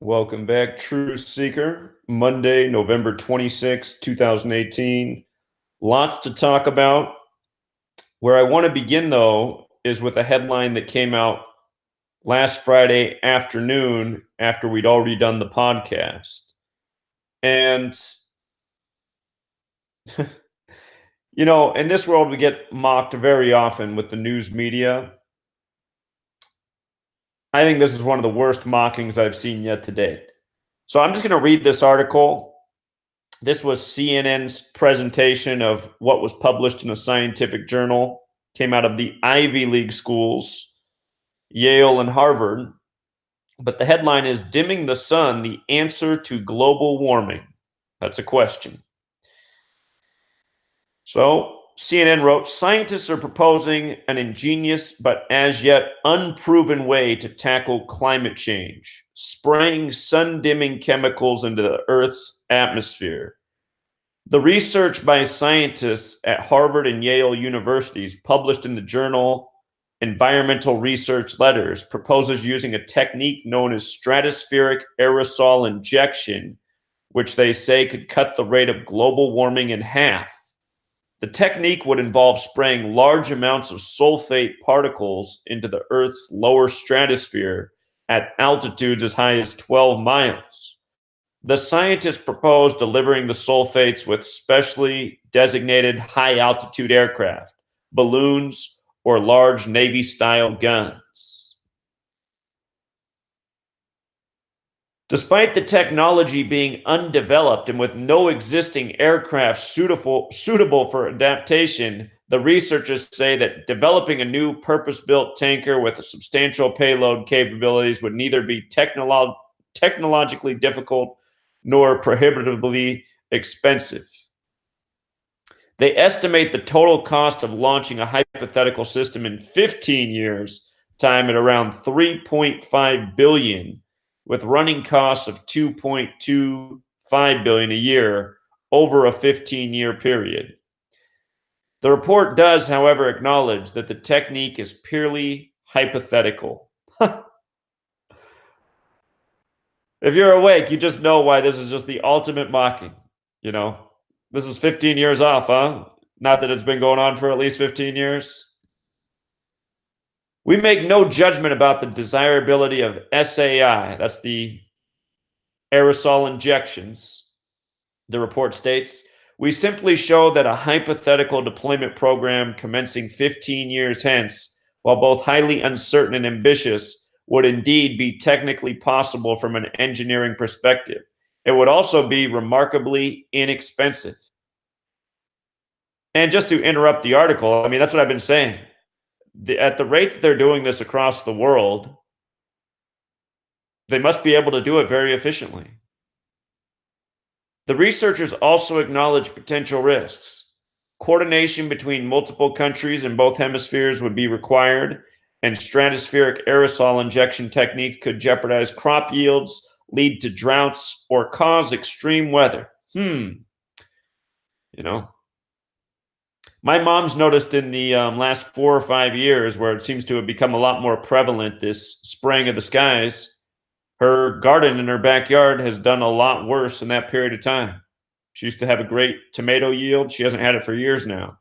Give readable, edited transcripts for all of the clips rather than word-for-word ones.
Welcome back, Truth Seeker. Monday, November 26, 2018. Lots to talk about. Where I want to begin, though, is with a headline that came out last Friday afternoon after we'd already done the podcast. And, in this world, we get mocked very often with the news media. I think this is one of the worst mockings I've seen yet to date. So I'm just going to read this article. This was CNN's presentation of what was published in a scientific journal, came out of the Ivy League schools, Yale and Harvard. But the headline is Dimming the Sun, the Answer to Global Warming. That's a question. So CNN wrote, scientists are proposing an ingenious but as yet unproven way to tackle climate change, spraying sun-dimming chemicals into the Earth's atmosphere. The research by scientists at Harvard and Yale universities, published in the journal Environmental Research Letters, proposes using a technique known as stratospheric aerosol injection, which they say could cut the rate of global warming in half. The technique would involve spraying large amounts of sulfate particles into the Earth's lower stratosphere at altitudes as high as 12 miles. The scientists proposed delivering the sulfates with specially designated high-altitude aircraft, balloons, or large Navy-style guns. Despite the technology being undeveloped and with no existing aircraft suitable for adaptation, the researchers say that developing a new purpose-built tanker with a substantial payload capabilities would neither be technologically difficult nor prohibitively expensive. They estimate the total cost of launching a hypothetical system in 15 years' time at around $3.5 billion, with running costs of $2.25 billion a year over a 15-year period. The report does, however, acknowledge that the technique is purely hypothetical. If you're awake, you just know why this is just the ultimate mocking. This is 15 years off, huh? Not that it's been going on for at least 15 years. We make no judgment about the desirability of SAI. That's the aerosol injections. The report states, we simply show that a hypothetical deployment program commencing 15 years hence, while both highly uncertain and ambitious, would indeed be technically possible from an engineering perspective. It would also be remarkably inexpensive. And just to interrupt the article, that's what I've been saying. At the rate that they're doing this across the world, they must be able to do it very efficiently. The researchers also acknowledge potential risks. Coordination between multiple countries in both hemispheres would be required, and stratospheric aerosol injection techniques could jeopardize crop yields, lead to droughts, or cause extreme weather. My mom's noticed in the last 4 or 5 years, where it seems to have become a lot more prevalent, this spraying of the skies, her garden in her backyard has done a lot worse in that period of time. She used to have a great tomato yield. She hasn't had it for years now.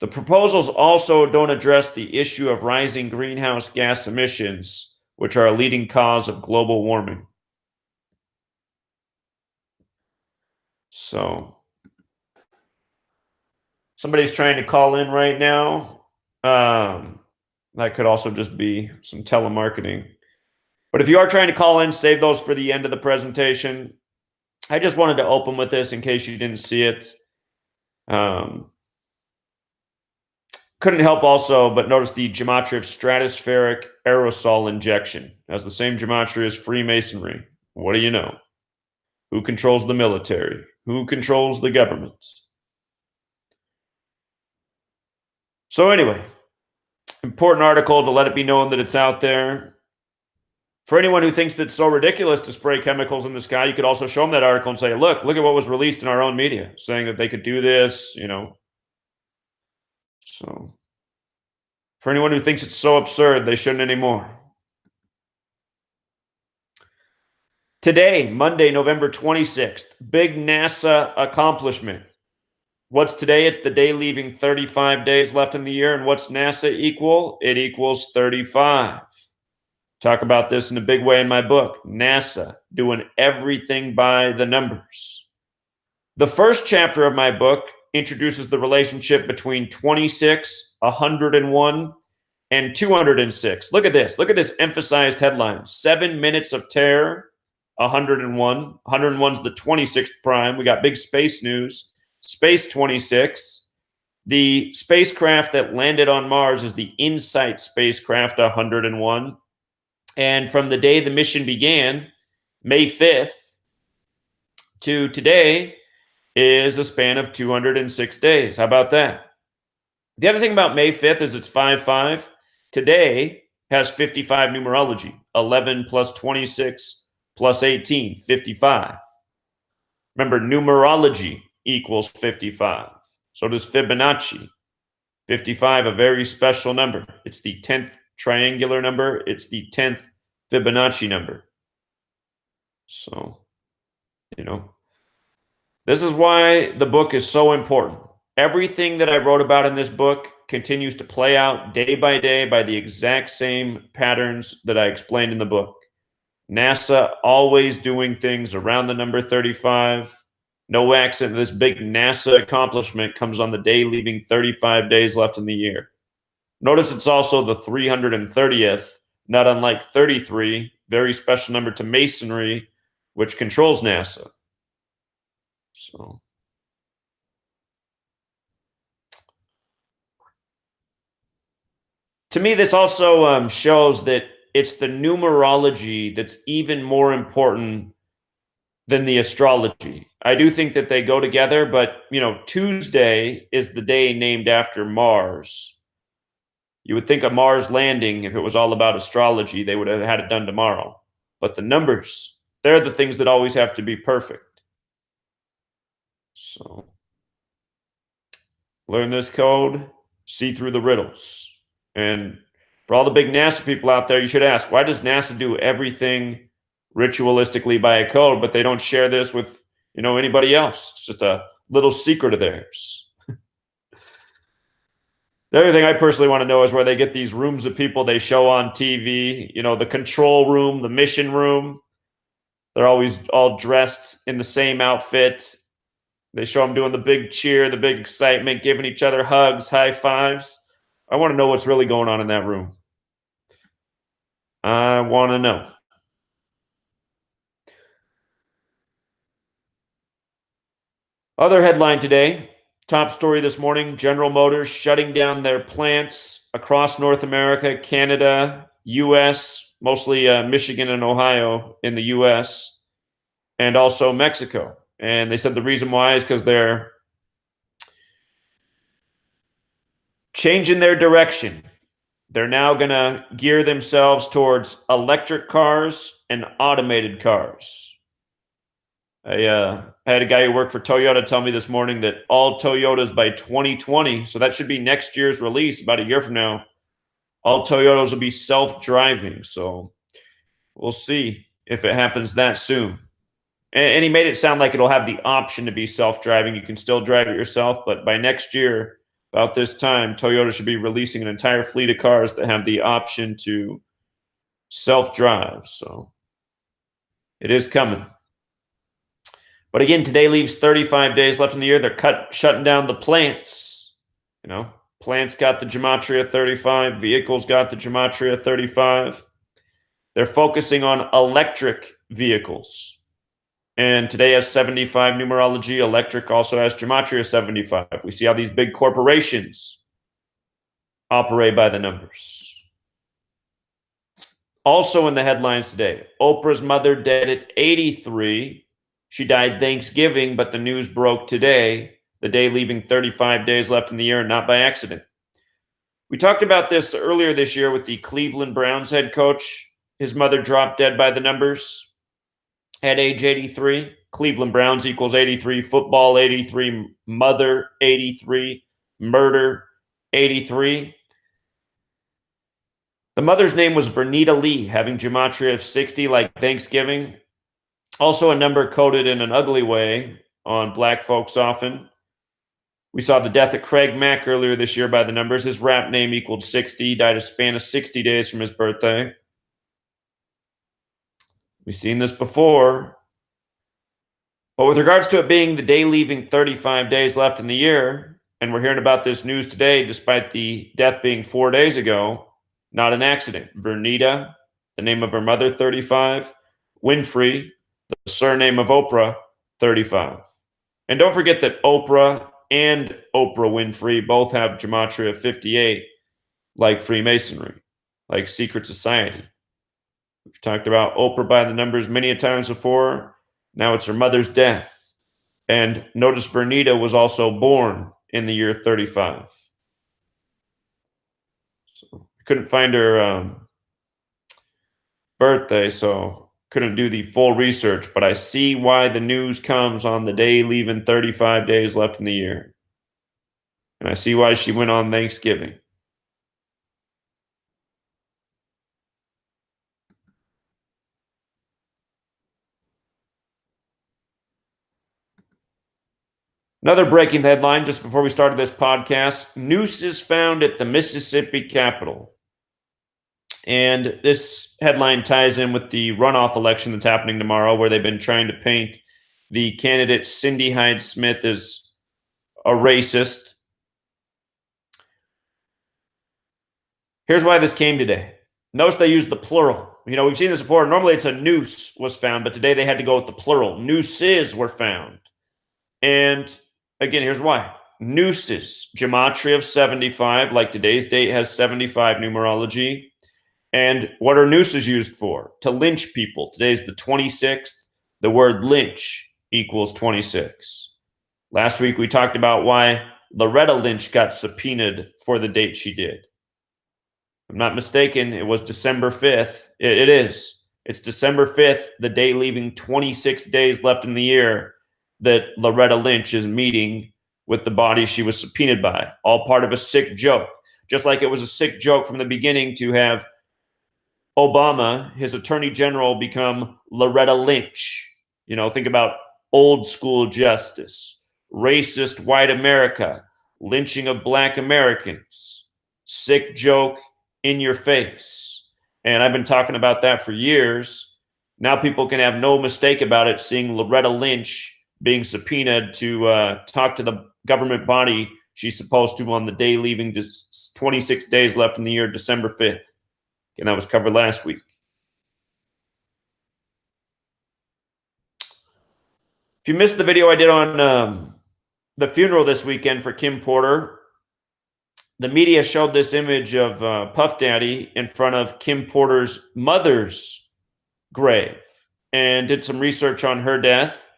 The proposals also don't address the issue of rising greenhouse gas emissions, which are a leading cause of global warming. So, somebody's trying to call in right now. That could also just be some telemarketing. But if you are trying to call in, save those for the end of the presentation. I just wanted to open with this in case you didn't see it. Couldn't help also but notice the gematria of stratospheric aerosol injection. Has the same gematria as Freemasonry. What do you know? Who controls the military? Who controls the government? So anyway, important article to let it be known that it's out there. For anyone who thinks that it's so ridiculous to spray chemicals in the sky, you could also show them that article and say, look at what was released in our own media, saying that they could do this, So, for anyone who thinks it's so absurd, they shouldn't anymore. Today, Monday, November 26th, big NASA accomplishment. What's today? It's the day leaving 35 days left in the year. And what's NASA equal? It equals 35. Talk about this in a big way in my book, NASA, doing everything by the numbers. The first chapter of my book introduces the relationship between 26, 101, and 206. Look at this. Look at this emphasized headline. 7 minutes of terror, 101. 101 is the 26th prime. We got big space news. Space 26. The spacecraft that landed on Mars is the InSight spacecraft 101. And from the day the mission began, May 5th, to today is a span of 206 days. How about that? The other thing about May 5th is it's 5-5. Today has 55 numerology. 11 plus 26 plus 18, 55. Remember, numerology equals 55. So does Fibonacci. 55, a very special number. It's the 10th triangular number. It's the 10th Fibonacci number. So, this is why the book is so important. Everything that I wrote about in this book continues to play out day by day by the exact same patterns that I explained in the book. NASA always doing things around the number 35. No accident. This big NASA accomplishment comes on the day leaving 35 days left in the year. Notice it's also the 330th, not unlike 33, very special number to Masonry, which controls NASA. So, to me, this also shows that it's the numerology that's even more important than the astrology. I do think that they go together, but, Tuesday is the day named after Mars. You would think a Mars landing, if it was all about astrology, they would have had it done tomorrow. But the numbers, they're the things that always have to be perfect. So, learn this code, see through the riddles. And for all the big NASA people out there, you should ask, why does NASA do everything ritualistically by a code, but they don't share this with, anybody else? It's just a little secret of theirs. The other thing I personally want to know is where they get these rooms of people they show on TV, the control room, the mission room. They're always all dressed in the same outfit. They show them doing the big cheer, the big excitement, giving each other hugs, high fives. I want to know what's really going on in that room. I want to know. Other headline today, top story this morning, General Motors shutting down their plants across North America, Canada, U.S., mostly Michigan and Ohio in the U.S., and also Mexico. And they said the reason why is because they're changing their direction. They're now going to gear themselves towards electric cars and automated cars. I had a guy who worked for Toyota tell me this morning that all Toyotas by 2020, so that should be next year's release, about a year from now, all Toyotas will be self-driving. So we'll see if it happens that soon. And he made it sound like it'll have the option to be self-driving. You can still drive it yourself, but by next year, about this time, Toyota should be releasing an entire fleet of cars that have the option to self-drive. So it is coming. But again, today leaves 35 days left in the year. They're shutting down the plants. Plants got the gematria 35. Vehicles got the gematria 35. They're focusing on electric vehicles. And today has 75 numerology. Electric also has gematria 75. We see how these big corporations operate by the numbers. Also in the headlines today, Oprah's mother dead at 83. She died Thanksgiving, but the news broke today, the day leaving 35 days left in the year, and not by accident. We talked about this earlier this year with the Cleveland Browns head coach. His mother dropped dead by the numbers at age 83. Cleveland Browns equals 83. Football, 83. Mother, 83. Murder, 83. The mother's name was Vernita Lee, having gematria of 60 like Thanksgiving. Also, a number coded in an ugly way on black folks often. We saw the death of Craig Mack earlier this year by the numbers. His rap name equaled 60. He died a span of 60 days from his birthday. We've seen this before. But with regards to it being the day leaving 35 days left in the year, and we're hearing about this news today despite the death being 4 days ago, not an accident. Vernita, the name of her mother, 35. Winfrey, the surname of Oprah, 35. And don't forget that Oprah and Oprah Winfrey both have gematria of 58, like Freemasonry, like secret society. We've talked about Oprah by the numbers many a times before. Now it's her mother's death. And notice Vernita was also born in the year 35. So I couldn't find her birthday, so couldn't do the full research, but I see why the news comes on the day leaving 35 days left in the year. And I see why she went on Thanksgiving. Another breaking headline just before we started this podcast: nooses found at the Mississippi Capitol. And this headline ties in with the runoff election that's happening tomorrow, where they've been trying to paint the candidate Cindy Hyde-Smith as a racist. Here's why this came today. Notice they used the plural. You know, we've seen this before. Normally it's a noose was found, but today they had to go with the plural. Nooses were found. And again, here's why. Nooses, gematria of 75, like today's date has 75 numerology. And what are nooses used for? To lynch people. Today's the 26th. The word lynch equals 26. Last week we talked about why Loretta Lynch got subpoenaed for the date she did. If I'm not mistaken, it was December 5th. It is. It's December 5th, the day leaving 26 days left in the year, that Loretta Lynch is meeting with the body she was subpoenaed by. All part of a sick joke. Just like it was a sick joke from the beginning to have Obama, his attorney general, become Loretta Lynch. You know, think about old school justice, racist white America, lynching of black Americans, sick joke in your face. And I've been talking about that for years. Now people can have no mistake about it, seeing Loretta Lynch being subpoenaed to talk to the government body she's supposed to on the day leaving 26 days left in the year, December 5th. And that was covered last week. If you missed the video I did on the funeral this weekend for Kim Porter, the media showed this image of Puff Daddy in front of Kim Porter's mother's grave and did some research on her death.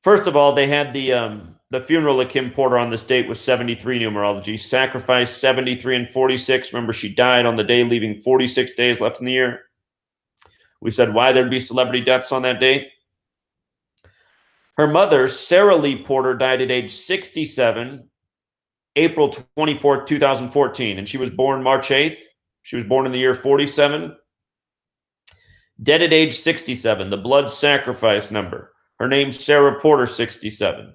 First of all, they had the funeral of Kim Porter on this date was 73 numerology. Sacrifice 73 and 46. Remember, she died on the day leaving 46 days left in the year. We said why there'd be celebrity deaths on that date. Her mother, Sarah Lee Porter, died at age 67, April 24th, 2014. And she was born March 8th. She was born in the year 47. Dead at age 67, the blood sacrifice number. Her name's Sarah Porter, 67.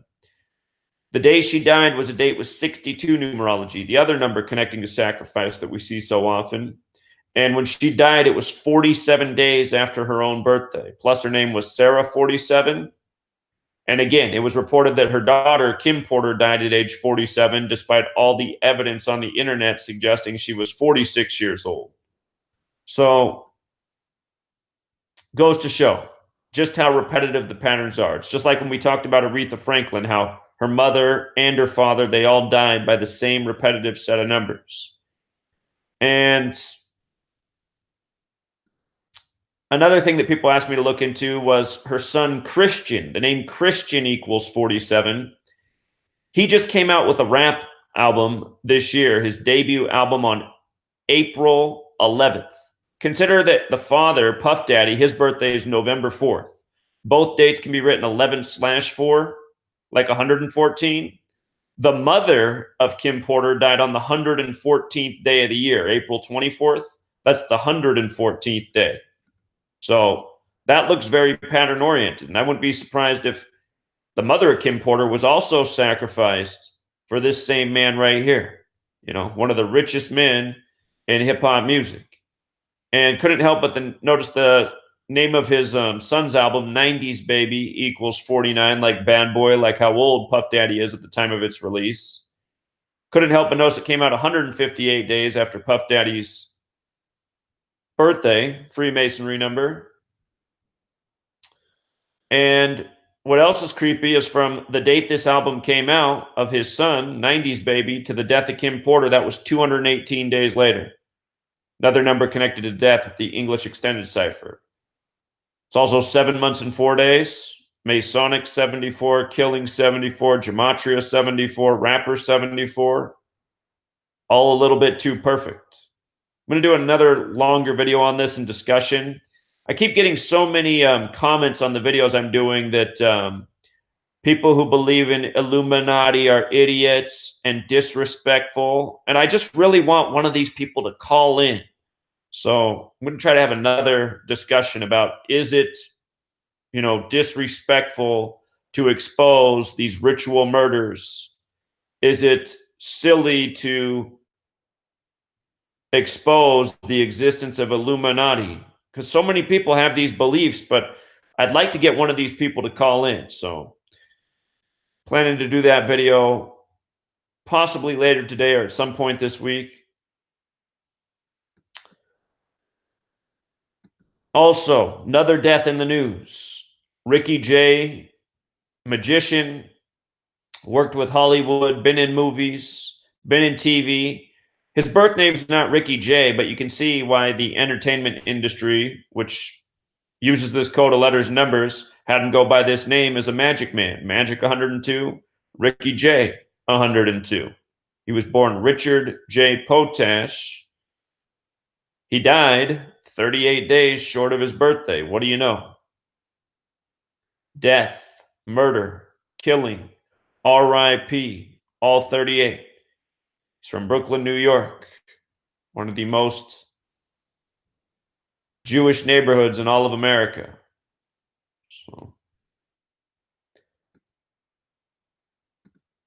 The day she died was a date with 62 numerology, the other number connecting to sacrifice that we see so often. And when she died, it was 47 days after her own birthday. Plus, her name was Sarah, 47. And again, it was reported that her daughter, Kim Porter, died at age 47, despite all the evidence on the internet suggesting she was 46 years old. So, goes to show just how repetitive the patterns are. It's just like when we talked about Aretha Franklin, how her mother and her father, they all died by the same repetitive set of numbers. And another thing that people asked me to look into was her son, Christian. The name Christian equals 47. He just came out with a rap album this year, his debut album on April 11th. Consider that the father, Puff Daddy, his birthday is November 4th. Both dates can be written 11/4, like 114. The mother of Kim Porter died on the 114th day of the year, April 24th. That's the 114th day. So that looks very pattern oriented. And I wouldn't be surprised if the mother of Kim Porter was also sacrificed for this same man right here. One of the richest men in hip hop music. And couldn't help but then notice the name of his son's album, 90s Baby equals 49, like Bad Boy, like how old Puff Daddy is at the time of its release. Couldn't help but notice it came out 158 days after Puff Daddy's birthday, Freemasonry number. And what else is creepy is from the date this album came out of his son, 90s Baby, to the death of Kim Porter, that was 218 days later. Another number connected to death with the English extended cipher. It's also 7 months and 4 days. Masonic 74, Killing 74, Gematria 74, Rapper 74. All a little bit too perfect. I'm going to do another longer video on this and discussion. I keep getting so many comments on the videos I'm doing that people who believe in Illuminati are idiots and disrespectful. And I just really want one of these people to call in. So I'm going to try to have another discussion about, is it, disrespectful to expose these ritual murders? Is it silly to expose the existence of Illuminati? Because so many people have these beliefs, but I'd like to get one of these people to call in. So planning to do that video possibly later today or at some point this week. Also, another death in the news. Ricky Jay, magician, worked with Hollywood, been in movies, been in TV. His birth name's not Ricky Jay, but you can see why the entertainment industry, which uses this code of letters and numbers, had him go by this name as a magic man. Magic 102, Ricky Jay 102. He was born Richard J. Potash. He died 38 days short of his birthday. What do you know? Death, murder, killing, R.I.P., all 38. He's from Brooklyn, New York, one of the most Jewish neighborhoods in all of America. So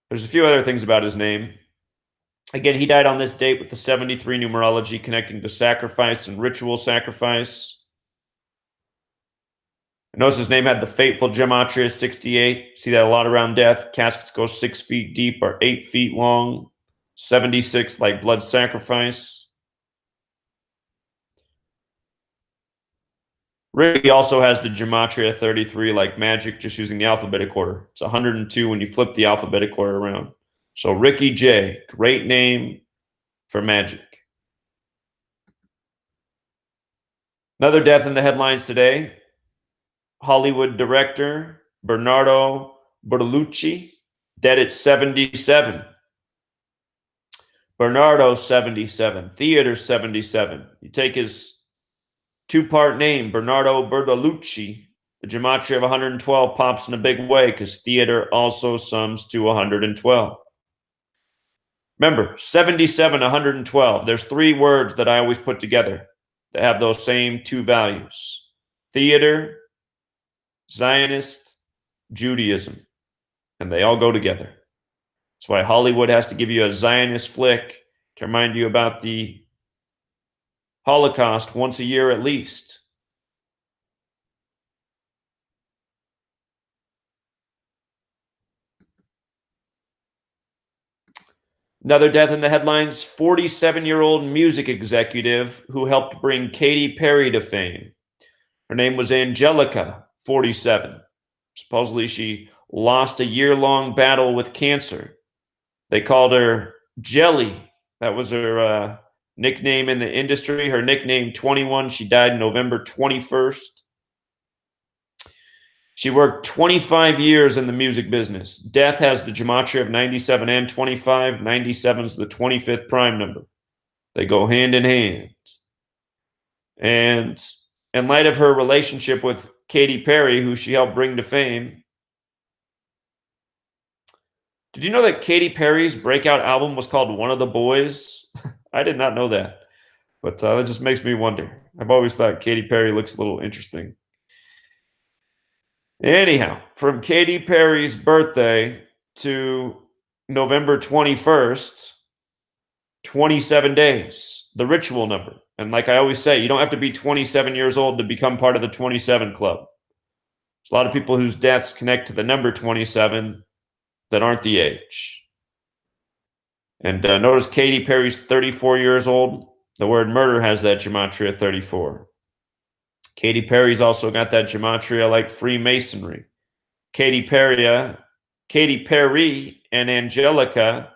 there's a few other things about his name. Again, he died on this date with the 73 numerology connecting to sacrifice and ritual sacrifice. Notice his name had the fateful Gematria 68. See that a lot around death. Caskets go 6 feet deep or 8 feet long. 76 like blood sacrifice. Ricky also has the Gematria 33 like magic, just using the alphabetic order. It's 102 when you flip the alphabetic order around. So Ricky J, great name for magic. Another death in the headlines today. Hollywood director Bernardo Bertolucci, dead at 77. Bernardo 77, theater 77. You take his two-part name, Bernardo Bertolucci, the gematria of 112 pops in a big way because theater also sums to 112. Remember, 77, 112. There's 3 words that I always put together that have those same 2 values. Theater, Zionist, Judaism. And they all go together. That's why Hollywood has to give you a Zionist flick to remind you about the Holocaust once a year at least. Another death in the headlines, 47-year-old music executive who helped bring Katy Perry to fame. Her name was Angelica, 47. Supposedly she lost a year-long battle with cancer. They called her Jelly. That was her nickname in the industry. Her nickname 21. She died November 21st. She worked 25 years in the music business. Death has the gematria of 97 and 25. 97 is the 25th prime number. They go hand in hand. And in light of her relationship with Katy Perry, who she helped bring to fame, did you know that Katy Perry's breakout album was called One of the Boys? I did not know that. But that just makes me wonder. I've always thought Katy Perry looks a little interesting. Anyhow, from Katy Perry's birthday to November 21st, 27 days, the ritual number. And like I always say, you don't have to be 27 years old to become part of the 27 club. There's a lot of people whose deaths connect to the number 27 that aren't the age. And notice Katy Perry's 34 years old. The word murder has that gematria 34. Katy Perry's also got that gematria like Freemasonry. Katy Perry and Angelica,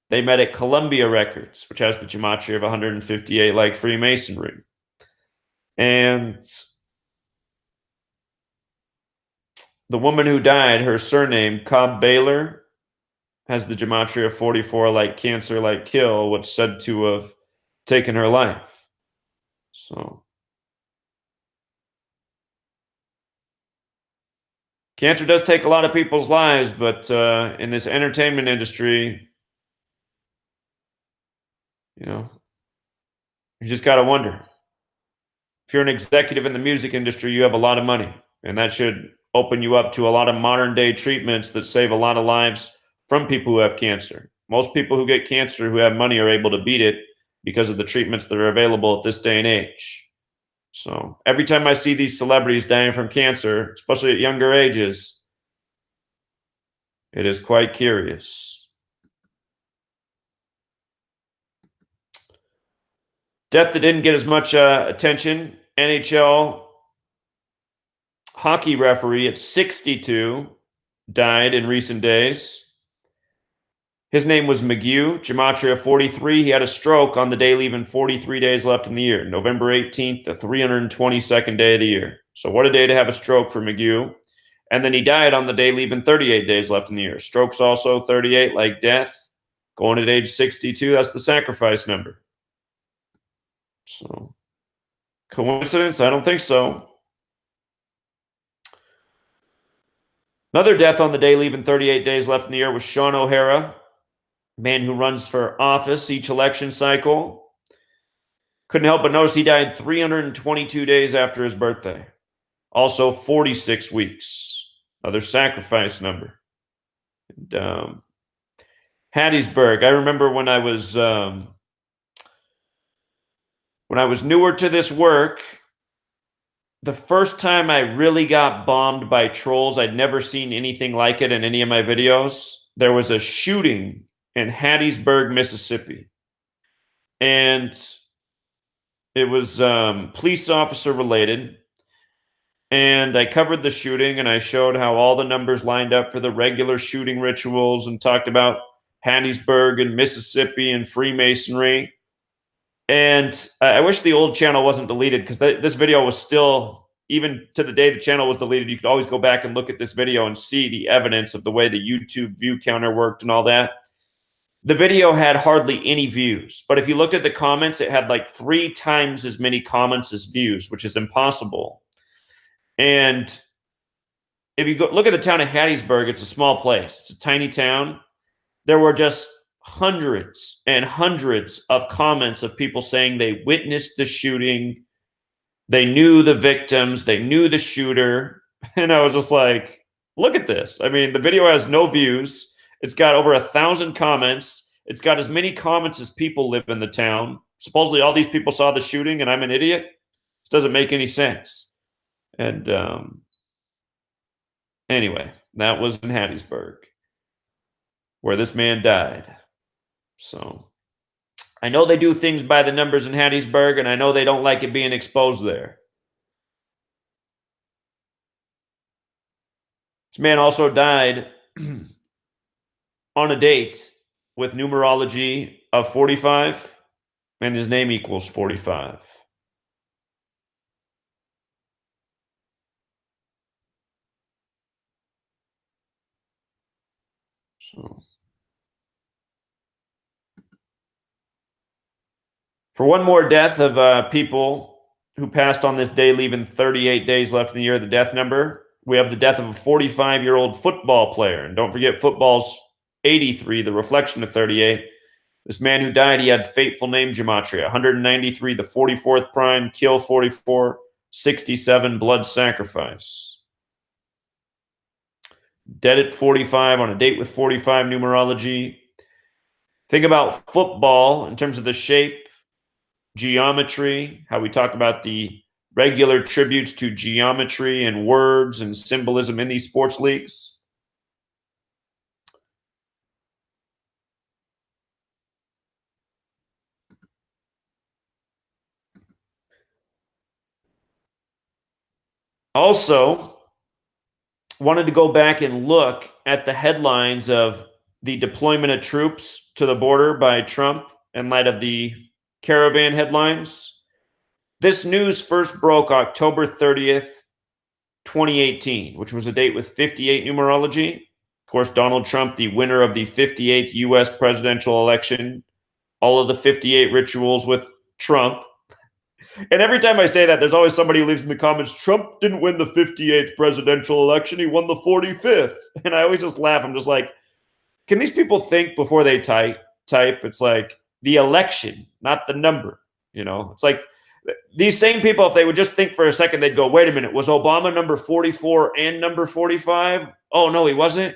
they met at Columbia Records, which has the gematria of 158 like Freemasonry. And the woman who died, her surname, Cobb Baylor, has the gematria of 44 like Cancer like kill, what's said to have taken her life. So cancer does take a lot of people's lives, but in this entertainment industry, you just got to wonder. If you're an executive in the music industry, you have a lot of money, and that should open you up to a lot of modern day treatments that save a lot of lives from people who have cancer. Most people who get cancer who have money are able to beat it because of the treatments that are available at this day and age. So every time I see these celebrities dying from cancer, especially at younger ages, it is quite curious. Death that didn't get as much attention, NHL hockey referee at 62 died in recent days. His name was McGew, gematria 43. He had a stroke on the day leaving 43 days left in the year, November 18th, the 322nd day of the year. So what a day to have a stroke for McGew. And then he died on the day leaving 38 days left in the year. Strokes also 38, like death. Going at age 62, that's the sacrifice number. So, coincidence? I don't think so. Another death on the day leaving 38 days left in the year was Sean O'Hara, man who runs for office each election cycle. Couldn't help but notice he died 322 days after his birthday. Also 46 weeks. Another sacrifice number. And, Hattiesburg. I remember when I was newer to this work, the first time I really got bombed by trolls, I'd never seen anything like it in any of my videos. There was a shooting in Hattiesburg, Mississippi. And it was police officer related. And I covered the shooting and I showed how all the numbers lined up for the regular shooting rituals and talked about Hattiesburg and Mississippi and Freemasonry. And I wish the old channel wasn't deleted because this video was still, even to the day the channel was deleted, you could always go back and look at this video and see the evidence of the way the YouTube view counter worked and all that. The video had hardly any views, but if you looked at the comments, it had like 3 times as many comments as views, which is impossible. And if you go look at the town of Hattiesburg, it's a small place. It's a tiny town. There were just hundreds and hundreds of comments of people saying they witnessed the shooting. They knew the victims. They knew the shooter. And I was just like, look at this. I mean, the video has no views. It's got over 1,000 comments. It's got as many comments as people live in the town. Supposedly all these people saw the shooting and I'm an idiot. This doesn't make any sense. And anyway, that was in Hattiesburg, where this man died. So I know they do things by the numbers in Hattiesburg, and I know they don't like it being exposed there. This man also died on a date with numerology of 45, and his name equals 45. So, for one more death of people who passed on this day, leaving 38 days left in the year, the death number, we have the death of a 45-year-old football player. And don't forget, football's 83, the reflection of 38. This man who died, he had fateful name gematria: 193, the 44th prime, kill 44, 67, blood sacrifice. Dead at 45, on a date with 45 numerology. Think about football in terms of the shape, geometry, how we talk about the regular tributes to geometry and words and symbolism in these sports leagues. Also, wanted to go back and look at the headlines of the deployment of troops to the border by Trump in light of the caravan headlines. This news first broke October 30th, 2018, which was a date with 58 numerology. Of course, Donald Trump, the winner of the 58th US presidential election, all of the 58 rituals with Trump. And every time I say that, there's always somebody who leaves in the comments, Trump didn't win the 58th presidential election, he won the 45th. And I always just laugh. I'm just like, can these people think before they type? It's like the election, not the number. You know, it's like these same people, if they would just think for a second, they'd go, wait a minute, was Obama number 44 and number 45? Oh, no, he wasn't.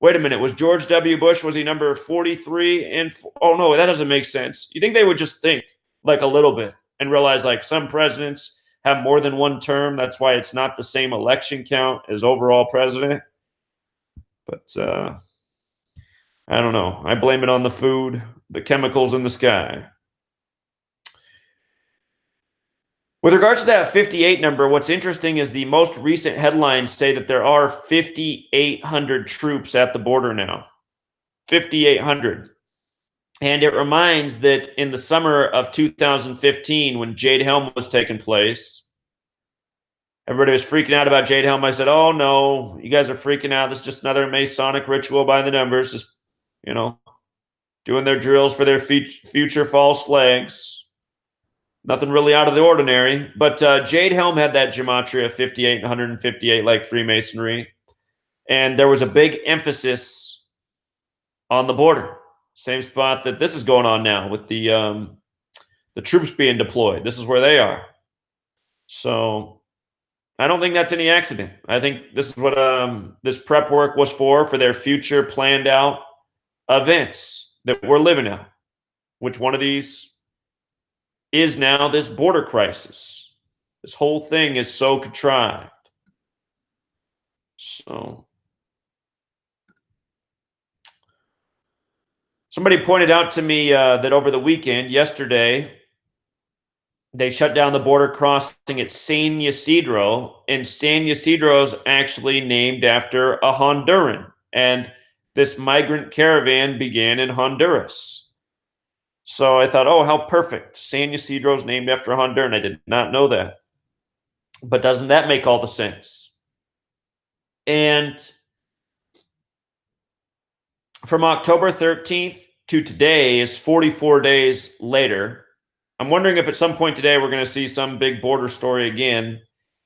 Wait a minute, was George W. Bush, was he number 43? And oh, no, that doesn't make sense. You think they would just think like a little bit and realize like some presidents have more than one term. That's why it's not the same election count as overall president. But I don't know. I blame it on the food, the chemicals in the sky. With regards to that 58 number, what's interesting is the most recent headlines say that there are 5,800 troops at the border now. 5,800. And it reminds that in the summer of 2015, when Jade Helm was taking place, everybody was freaking out about Jade Helm. I said, oh, no, you guys are freaking out. This is just another Masonic ritual by the numbers, just, you know, doing their drills for their future false flags. Nothing really out of the ordinary. But Jade Helm had that gematria of 58 and 158 like Freemasonry. And there was a big emphasis on the border. Same spot that this is going on now with the troops being deployed. This is where they are. So I don't think that's any accident. I think this is what this prep work was for their future planned out events that we're living out. Which one of these is now this border crisis? This whole thing is so contrived. So somebody pointed out to me that over the weekend, yesterday, they shut down the border crossing at San Ysidro, and San Ysidro is actually named after a Honduran. And this migrant caravan began in Honduras. So I thought, oh, how perfect. San Ysidro is named after a Honduran. I did not know that. But doesn't that make all the sense? And from October 13th to today is 44 days later. I'm wondering if at some point today we're going to see some big border story again.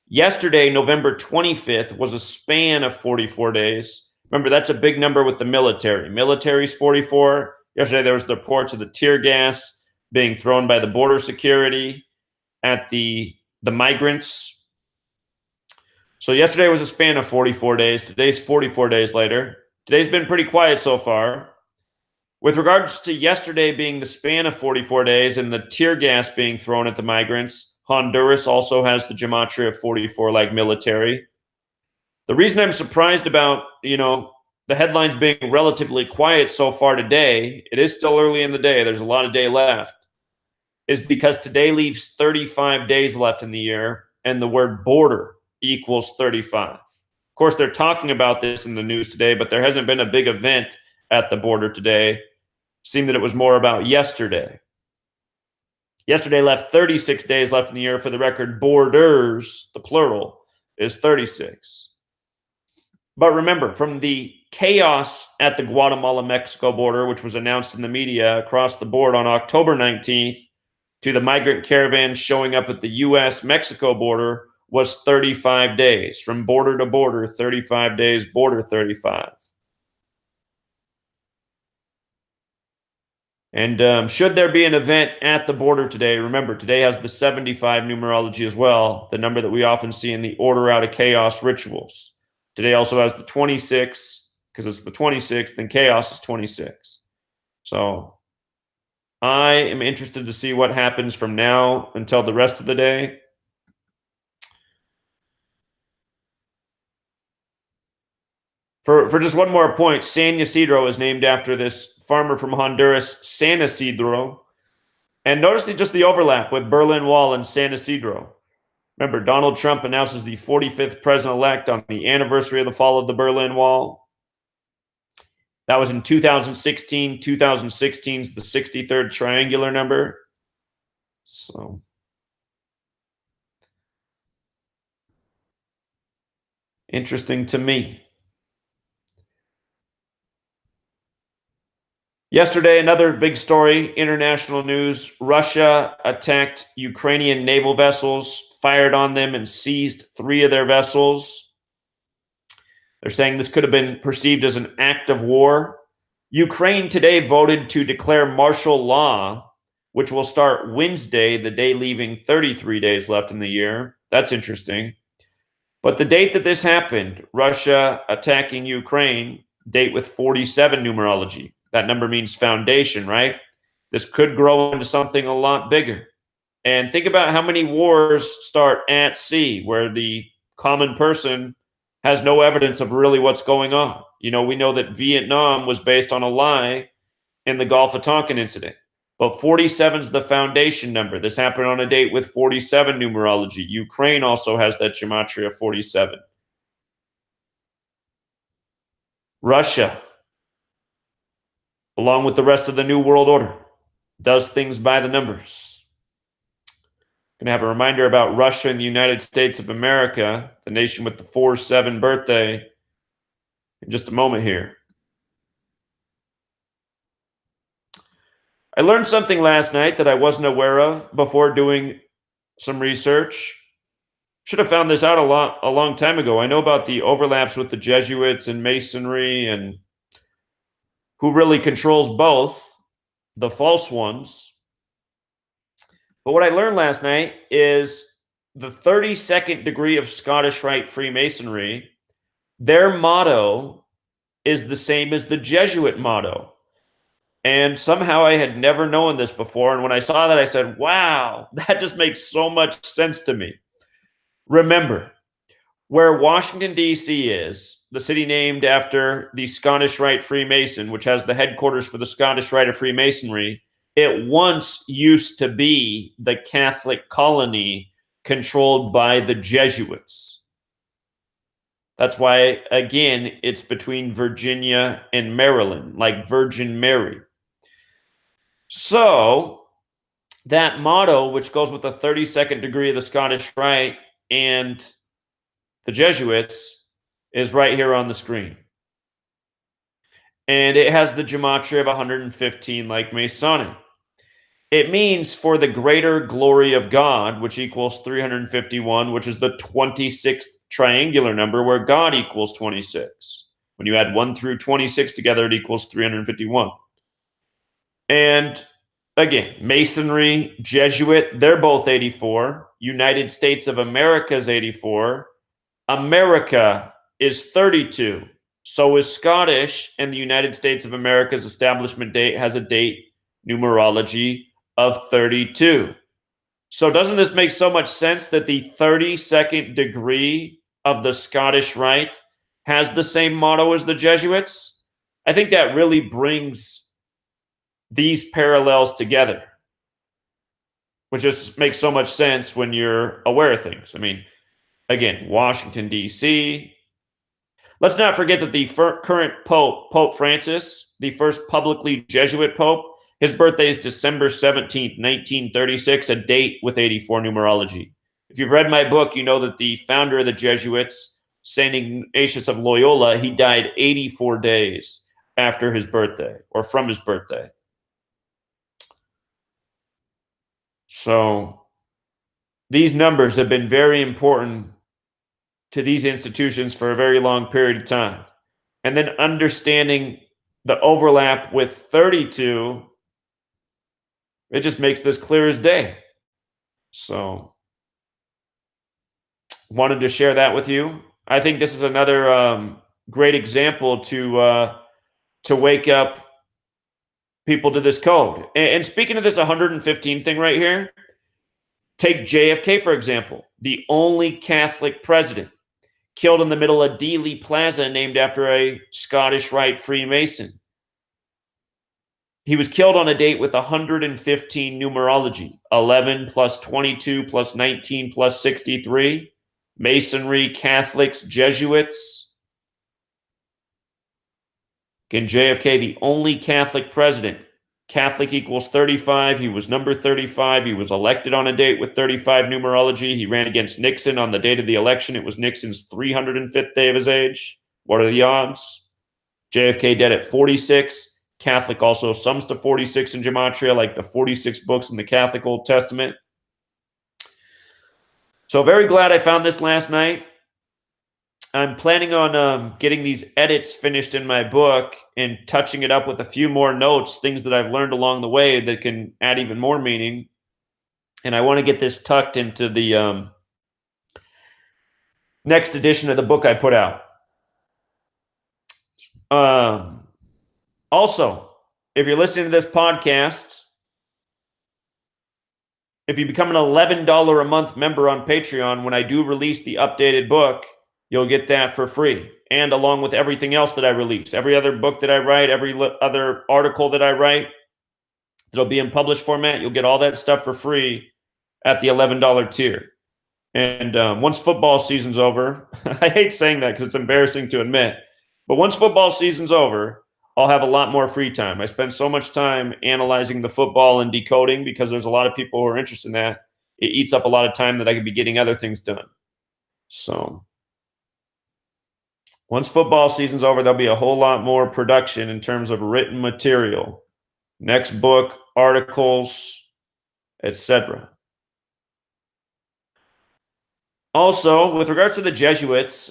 Yesterday, November 25th, was a span of 44 days. Remember, that's a big number with the military. Military's 44. Yesterday, there was the reports of the tear gas being thrown by the border security at the migrants. So yesterday was a span of 44 days. Today's 44 days later. Today's been pretty quiet so far. With regards to yesterday being the span of 44 days and the tear gas being thrown at the migrants, Honduras also has the gematria of 44 like military. The reason I'm surprised about, the headlines being relatively quiet so far today, it is still early in the day, there's a lot of day left, is because today leaves 35 days left in the year, and the word border equals 35. Of course, they're talking about this in the news today, but there hasn't been a big event at the border today. Seemed that it was more about yesterday. Yesterday left 36 days left in the year. For the record, borders, the plural, is 36. But remember, from the chaos at the Guatemala-Mexico border, which was announced in the media across the board on October 19th, to the migrant caravan showing up at the U.S.-Mexico border was 35 days. From border to border, 35 days, border 35. And should there be an event at the border today, remember, today has the 75 numerology as well, the number that we often see in the Order Out of Chaos rituals. Today also has the 26, because it's the 26th, and chaos is 26. So I am interested to see what happens from now until the rest of the day. For just one more point, San Ysidro is named after this farmer from Honduras, San Ysidro. And notice just the overlap with Berlin Wall and San Ysidro. Remember, Donald Trump announces the 45th president-elect on the anniversary of the fall of the Berlin Wall. That was in 2016. 2016 is the 63rd triangular number. So interesting to me. Yesterday, another big story, international news. Russia attacked Ukrainian naval vessels, fired on them, and seized 3 of their vessels. They're saying this could have been perceived as an act of war. Ukraine today voted to declare martial law, which will start Wednesday, the day leaving 33 days left in the year. That's interesting. But the date that this happened, Russia attacking Ukraine, date with 47 numerology. That number means foundation, right? This could grow into something a lot bigger. And think about how many wars start at sea, where the common person has no evidence of really what's going on. You know, we know that Vietnam was based on a lie in the Gulf of Tonkin incident. But 47 is the foundation number. This happened on a date with 47 numerology. Ukraine also has that gematria 47. Russia, along with the rest of the New World Order, does things by the numbers. Going to have a reminder about Russia and the United States of America, the nation with the 4/7 birthday, in just a moment here. I learned something last night that I wasn't aware of before doing some research. Should have found this out a long time ago. I know about the overlaps with the Jesuits and Masonry and who really controls both, the false ones. But what I learned last night is the 32nd degree of Scottish Rite Freemasonry, their motto is the same as the Jesuit motto. And somehow I had never known this before. And when I saw that, I said, wow, that just makes so much sense to me. Remember, where Washington, D.C. is, the city named after the Scottish Rite Freemason, which has the headquarters for the Scottish Rite of Freemasonry, it once used to be the Catholic colony controlled by the Jesuits. That's why, again, it's between Virginia and Maryland, like Virgin Mary. So that motto, which goes with the 32nd degree of the Scottish Rite and the Jesuits, is right here on the screen. And it has the gematria of 115 like Masonic. It means for the greater glory of God, which equals 351, which is the 26th triangular number where God equals 26. When you add 1 through 26 together, it equals 351. And again, Masonry, Jesuit, they're both 84. United States of America is 84. America is 32. So is Scottish, and the United States of America's establishment date has a date numerology of 32. So doesn't this make so much sense that the 32nd degree of the Scottish Rite has the same motto as the Jesuits? I think that really brings these parallels together, which just makes so much sense when you're aware of things. I mean, again, Washington, D.C. Let's not forget that the current Pope, Pope Francis, the first publicly Jesuit Pope, his birthday is December 17th, 1936, a date with 84 numerology. If you've read my book, you know that the founder of the Jesuits, St. Ignatius of Loyola, he died 84 days after his birthday, or from his birthday. So these numbers have been very important to these institutions for a very long period of time. And then understanding the overlap with 32 It just makes this clear as day. So, wanted to share that with you. I think this is another great example to wake up people to this code. And speaking of this 115 thing right here, take JFK, for example, the only Catholic president killed in the middle of Dealey Plaza, named after a Scottish Rite Freemason. He was killed on a date with 115 numerology, 11 plus 22 plus 19 plus 63, Masonry, Catholics, Jesuits. Again, JFK, the only Catholic president. Catholic equals 35. He was number 35. He was elected on a date with 35 numerology. He ran against Nixon on the date of the election. It was Nixon's 305th day of his age. What are the odds? JFK dead at 46. Catholic also sums to 46 in Gematria, like the 46 books in the Catholic Old Testament. So very glad I found this last night. I'm planning on getting these edits finished in my book and touching it up with a few more notes, things that I've learned along the way that can add even more meaning. And I want to get this tucked into the next edition of the book I put out. Also, if you're listening to this podcast, if you become an $11 a month member on Patreon, when I do release the updated book, you'll get that for free. And along with everything else that I release, every other book that I write, every other article that I write, that'll be in published format, you'll get all that stuff for free at the $11 tier. And once football season's over, I hate saying that because it's embarrassing to admit, but once football season's over, I'll have a lot more free time. I spend so much time analyzing the football and decoding because there's a lot of people who are interested in that. It eats up a lot of time that I could be getting other things done. So once football season's over, there'll be a whole lot more production in terms of written material, next book, articles, etc. Also, with regards to the Jesuits,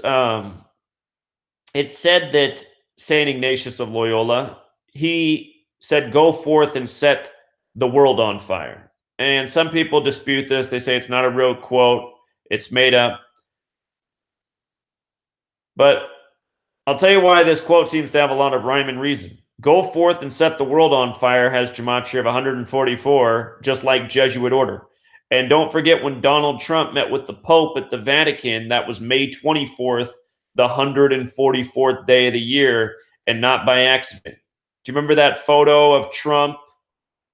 it's said that St. Ignatius of Loyola, he said, "Go forth and set the world on fire." And some people dispute this. They say it's not a real quote. It's made up. But I'll tell you why this quote seems to have a lot of rhyme and reason. Go forth and set the world on fire has gematria of 144, just like Jesuit order. And don't forget when Donald Trump met with the Pope at the Vatican, that was May 24th, the 144th day of the year, and not by accident. Do you remember that photo of Trump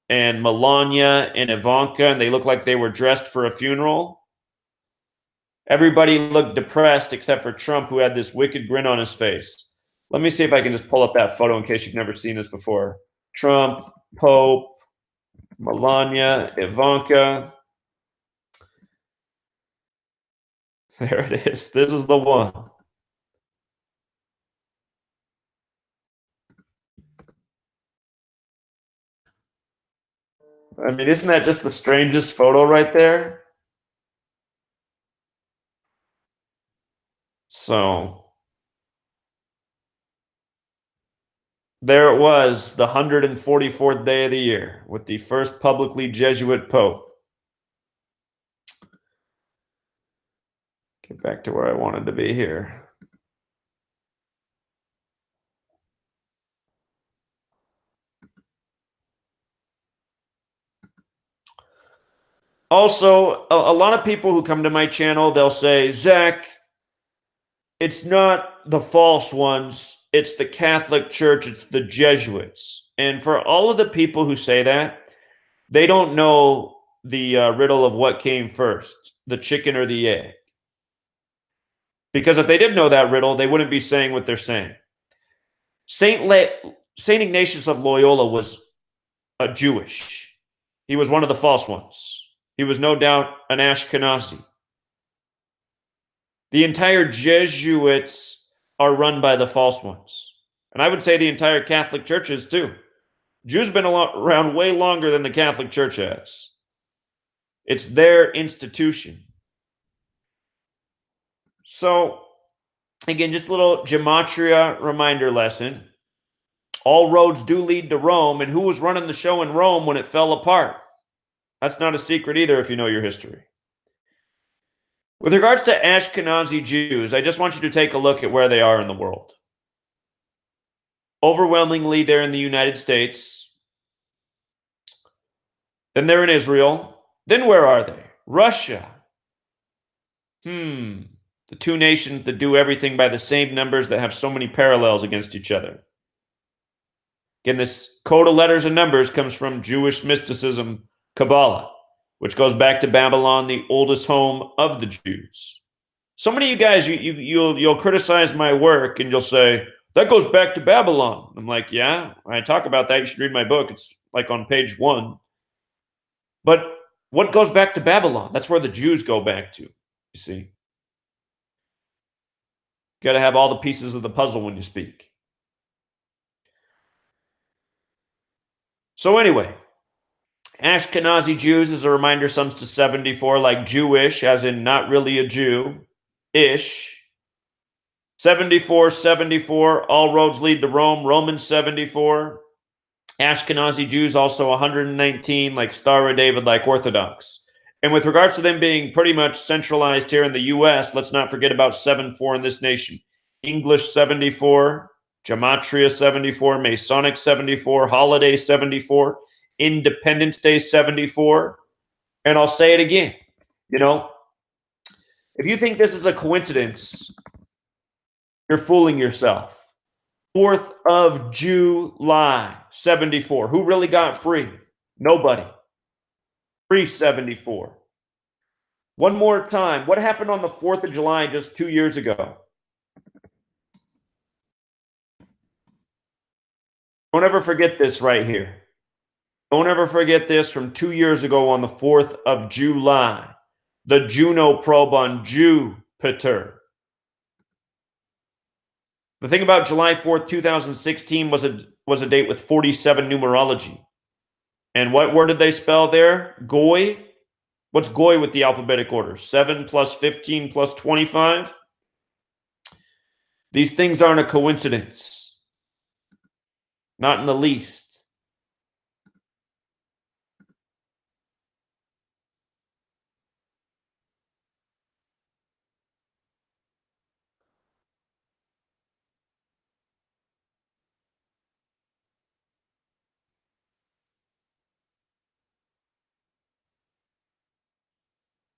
and Melania and Ivanka, and they looked like they were dressed for a funeral? Everybody looked depressed except for Trump, who had this wicked grin on his face. Let me see if I can just pull up that photo in case you've never seen this before. Trump, Pope, Melania, Ivanka. There it is. This is the one. I mean, isn't that just the strangest photo right there? So there it was, the 144th day of the year, with the first publicly Jesuit Pope. Get back to where I wanted to be here. Also, a lot of people who come to my channel, they'll say, Zach, it's not the false ones, it's the Catholic Church, it's the Jesuits. And for all of the people who say that, they don't know the riddle of what came first, the chicken or the egg. Because if they did know that riddle, they wouldn't be saying what they're saying. Saint Ignatius of Loyola was a Jewish. He was one of the false ones. He was no doubt an Ashkenazi. The entire Jesuits are run by the false ones. And I would say the entire Catholic Church is too. Jews been around way longer than the Catholic Church has. It's their institution. So, again, just a little gematria reminder lesson. All roads do lead to Rome, and who was running the show in Rome when it fell apart? That's not a secret either if you know your history. With regards to Ashkenazi Jews, I just want you to take a look at where they are in the world. Overwhelmingly, they're in the United States. Then they're in Israel. Then where are they? Russia. The two nations that do everything by the same numbers that have so many parallels against each other. Again, this code of letters and numbers comes from Jewish mysticism, Kabbalah, which goes back to Babylon, the oldest home of the Jews. So many of you guys, you'll criticize my work and you'll say, that goes back to Babylon. I'm like, yeah, when I talk about that, you should read my book. It's like on page 1. But what goes back to Babylon? That's where the Jews go back to, you see. You got to have all the pieces of the puzzle when you speak. So anyway, Ashkenazi Jews, as a reminder, sums to 74, like Jewish, as in not really a Jew-ish. 74, 74, all roads lead to Rome, Romans 74. Ashkenazi Jews, also 119, like Star of David, like Orthodox. And with regards to them being pretty much centralized here in the U.S., let's not forget about 74 in this nation. English 74, Gematria 74, Masonic 74, Holiday 74, Independence Day 74. And I'll say it again, if you think this is a coincidence, you're fooling yourself. 4th of July, 74. Who really got free? Nobody. Free 74. One more time. What happened on the 4th of July just 2 years ago? Don't ever forget this right here. Don't ever forget this from 2 years ago on the 4th of July. The Juno probe on Jupiter. The thing about July 4th, 2016 was a date with 47 numerology. And what word did they spell there? Goy. What's Goy with the alphabetic order? 7 plus 15 plus 25? These things aren't a coincidence. Not in the least.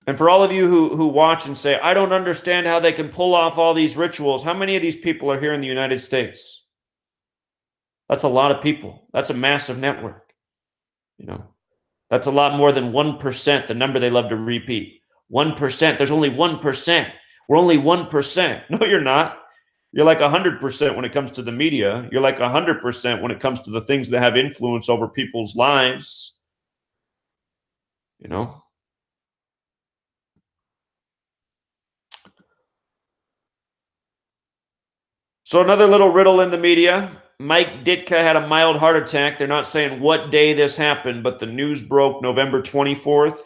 And for all of you who watch and say, I don't understand how they can pull off all these rituals, how many of these people are here in the United States? That's a lot of people. That's a massive network. That's a lot more than 1%, the number they love to repeat. 1%. There's only 1%. We're only 1%. No, you're not. You're like 100% when it comes to the media. You're like 100% when it comes to the things that have influence over people's lives. So another little riddle in the media. Mike Ditka had a mild heart attack. They're not saying what day this happened, but the news broke November 24th.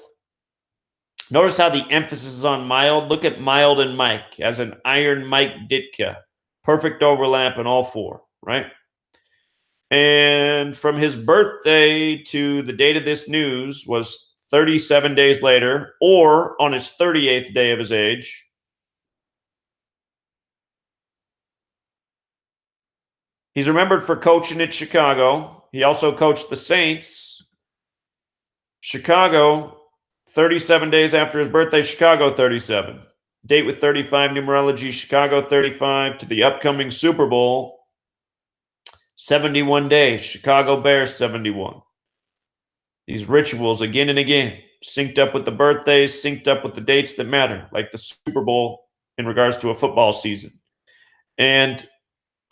Notice how the emphasis is on mild. Look at mild and Mike as an Iron Mike Ditka. Perfect overlap in all 4, right? And from his birthday to the date of this news was 37 days later, or on his 38th day of his age. He's remembered for coaching at Chicago. He also coached the Saints. Chicago, 37 days after his birthday, Chicago 37. Date with 35 numerology, Chicago 35 to the upcoming Super Bowl. 71 days, Chicago Bears 71. These rituals again and again, synced up with the birthdays, synced up with the dates that matter, like the Super Bowl in regards to a football season. And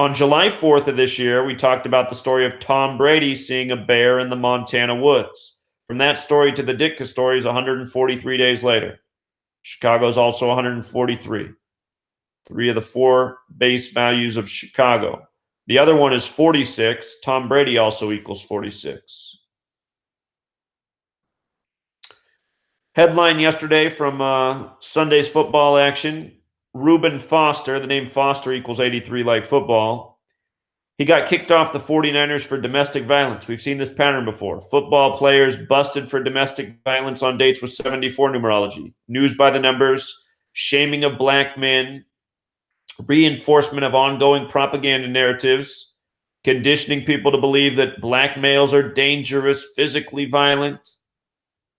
on July 4th of this year, we talked about the story of Tom Brady seeing a bear in the Montana woods. From that story to the Ditka story is 143 days later. Chicago's also 143. 3 of the 4 base values of Chicago. The other one is 46. Tom Brady also equals 46. Headline yesterday from Sunday's football action. Reuben Foster, the name Foster equals 83 like football. He got kicked off the 49ers for domestic violence. We've seen this pattern before. Football players busted for domestic violence on dates with 74 numerology. News by the numbers, shaming of black men, reinforcement of ongoing propaganda narratives, conditioning people to believe that black males are dangerous, physically violent,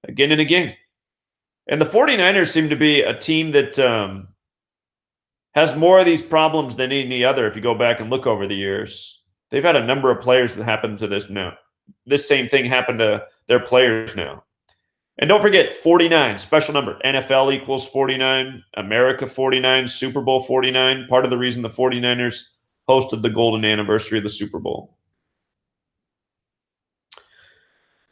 again and again. And the 49ers seem to be a team that has more of these problems than any other if you go back and look over the years. They've had a number of players that happened to this now. This same thing happened to their players now. And don't forget, 49, special number. NFL equals 49, America 49, Super Bowl 49. Part of the reason the 49ers hosted the golden anniversary of the Super Bowl.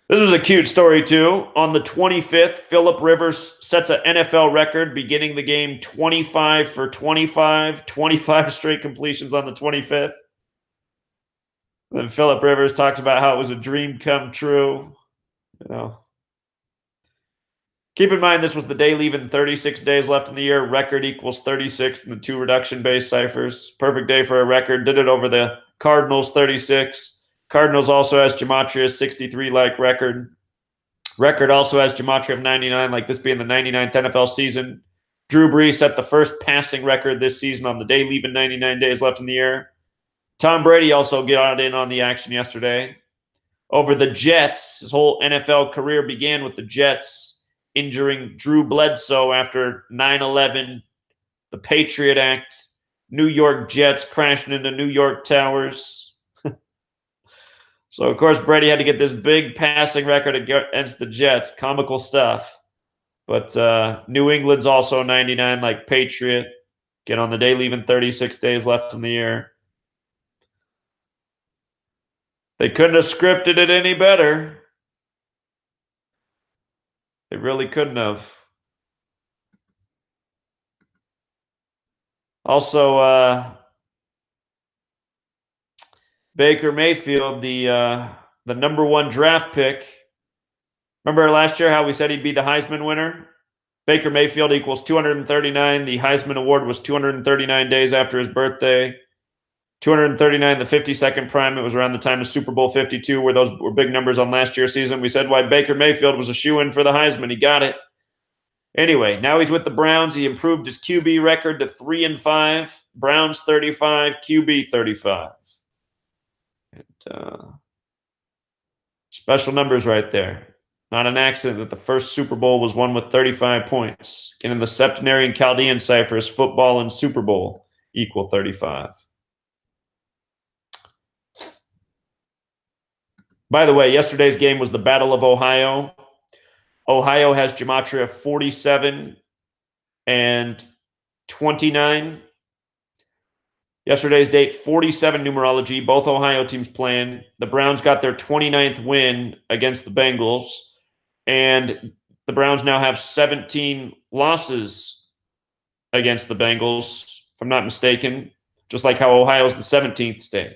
This was a cute story, too. On the 25th, Phillip Rivers sets an NFL record, beginning the game 25 for 25, 25 straight completions on the 25th. Then Phillip Rivers talks about how it was a dream come true. Keep in mind, this was the day leaving 36 days left in the year. Record equals 36 in the 2 reduction-based ciphers. Perfect day for a record. Did it over the Cardinals, 36. Cardinals also has gematria 63-like record. Record also has gematria of 99, like this being the 99th NFL season. Drew Brees set the first passing record this season on the day leaving 99 days left in the year. Tom Brady also got in on the action yesterday. Over the Jets, his whole NFL career began with the Jets injuring Drew Bledsoe after 9/11, the Patriot Act, New York Jets crashing into New York towers. So, of course, Brady had to get this big passing record against the Jets. Comical stuff. But New England's also 99, like Patriot. Again, on the day leaving 36 days left in the year. They couldn't have scripted it any better. They really couldn't have. Also, Baker Mayfield, the number 1 draft pick. Remember last year how we said he'd be the Heisman winner? Baker Mayfield equals 239. The Heisman Award was 239 days after his birthday. 239, the 52nd prime. It was around the time of Super Bowl 52, where those were big numbers on last year's season. We said why Baker Mayfield was a shoo-in for the Heisman. He got it. Anyway, now he's with the Browns. He improved his QB record to 3-5. Browns 35, QB 35. Special numbers right there. Not an accident that the first Super Bowl was won with 35 points. Again, in the septenarian Chaldean ciphers, football and Super Bowl equal 35. By the way, yesterday's game was the Battle of Ohio. Ohio has gematria 47 and 29. Yesterday's date, 47 numerology. Both Ohio teams playing. The Browns got their 29th win against the Bengals. And the Browns now have 17 losses against the Bengals, if I'm not mistaken, just like how Ohio's the 17th state.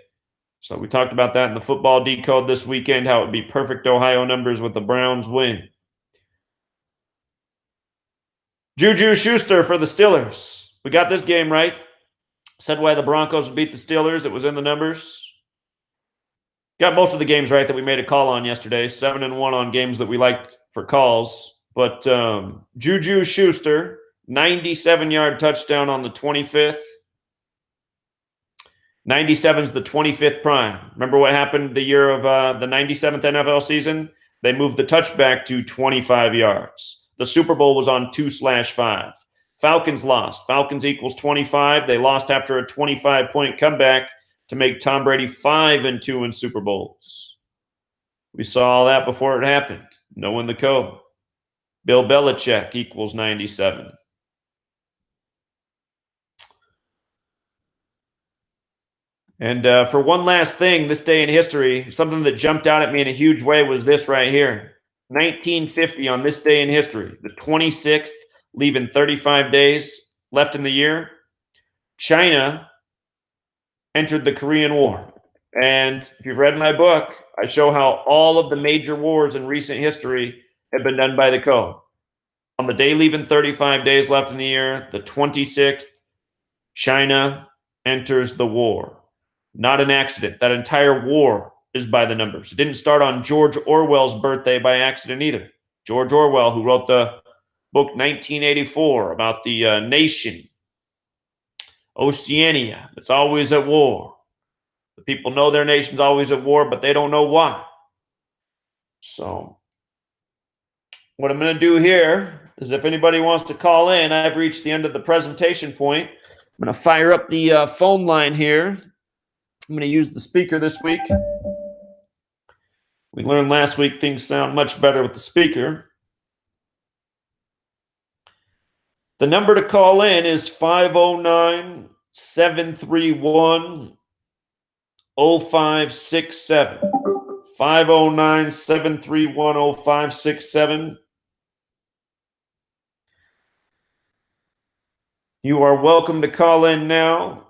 So we talked about that in the football decode this weekend, how it would be perfect Ohio numbers with the Browns win. Juju Schuster for the Steelers. We got this game right. Said why the Broncos would beat the Steelers. It was in the numbers. Got most of the games right that we made a call on yesterday. 7-1 on games that we liked for calls. But Juju Schuster, 97-yard touchdown on the 25th. 97's the 25th prime. Remember what happened the year of the 97th NFL season? They moved the touchback to 25 yards. The Super Bowl was on 2/5. Falcons lost. Falcons equals 25. They lost after a 25-point comeback to make Tom Brady 5-2 in Super Bowls. We saw all that before it happened. Knowing the code. Bill Belichick equals 97. And for one last thing, this day in history, something that jumped out at me in a huge way was this right here. 1950 on this day in history, the 26th, leaving 35 days left in the year, China entered the Korean War. And if you've read my book, I show how all of the major wars in recent history have been done by the code. On the day leaving 35 days left in the year, the 26th, China enters the war. Not an accident. That entire war is by the numbers. It didn't start on George Orwell's birthday by accident either. George Orwell, who wrote the book 1984 about the nation, Oceania, that's always at war. The people know their nation's always at war, but they don't know why. So what I'm going to do here is if anybody wants to call in, I've reached the end of the presentation point. I'm going to fire up the phone line here. I'm going to use the speaker this week. We learned last week things sound much better with the speaker. The number to call in is 509-731-0567. 509-731-0567. You are welcome to call in now.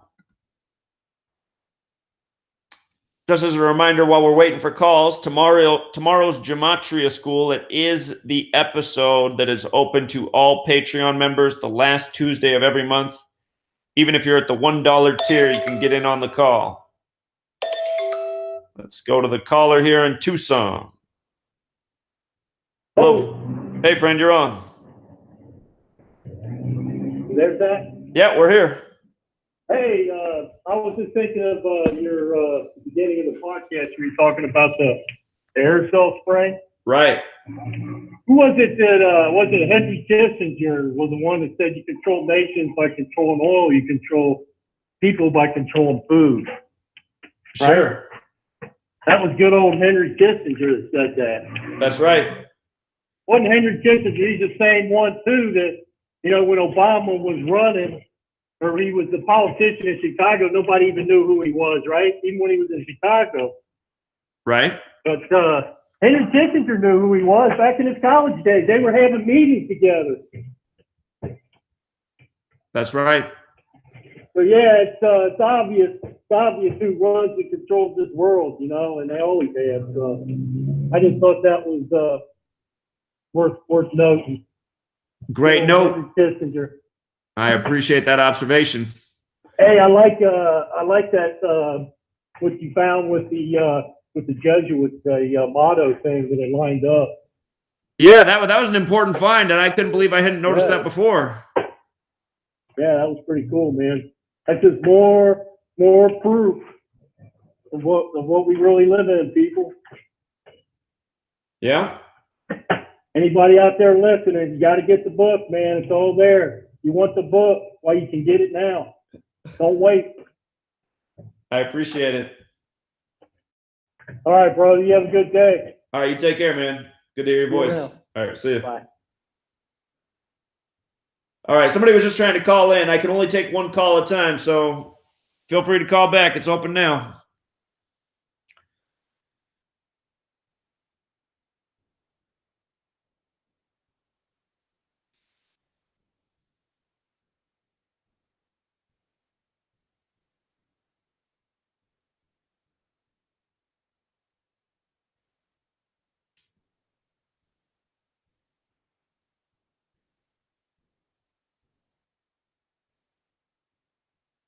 Just as a reminder, while we're waiting for calls, tomorrow's Gematria School, it is the episode that is open to all Patreon members the last Tuesday of every month. Even if you're at the $1 tier, you can get in on the call. Let's go to the caller here in Tucson. Hello. Hey, friend, you're on. There's that? Yeah, we're here. Hey, I was just thinking of your beginning of the podcast. You were talking about the aerosol spray. Right. Who was it that was it Henry Kissinger was the one that said you control nations by controlling oil, you control people by controlling food. Sure. Right? That was good old Henry Kissinger that said that. That's right. Wasn't Henry Kissinger? He's the same one too that, you know, when Obama was running, or he was the politician in Chicago, nobody even knew who he was, right? Even when he was in Chicago. Right. But Henry Kissinger knew who he was back in his college days. They were having meetings together. That's right. So yeah, it's obvious. It's obvious who runs and controls this world, you know, and they always have. So I just thought that was worth noting. Great note. Henry Kissinger. I appreciate that observation. Hey, I like that what you found with the Jesuits, the motto thing that it lined up. Yeah, that was an important find, and I couldn't believe I hadn't noticed that before. Yeah, that was pretty cool, man. That's just more proof of what we really live in, people. Yeah. Anybody out there listening, you got to get the book, man. It's all there. You want the book? Well, you can get it now. Don't wait. I appreciate it. All right, bro. You have a good day. All right, you take care, man. Good to hear your voice. Yeah. All right, see you. Bye. All right, somebody was just trying to call in. I can only take one call at a time, so feel free to call back. It's open now.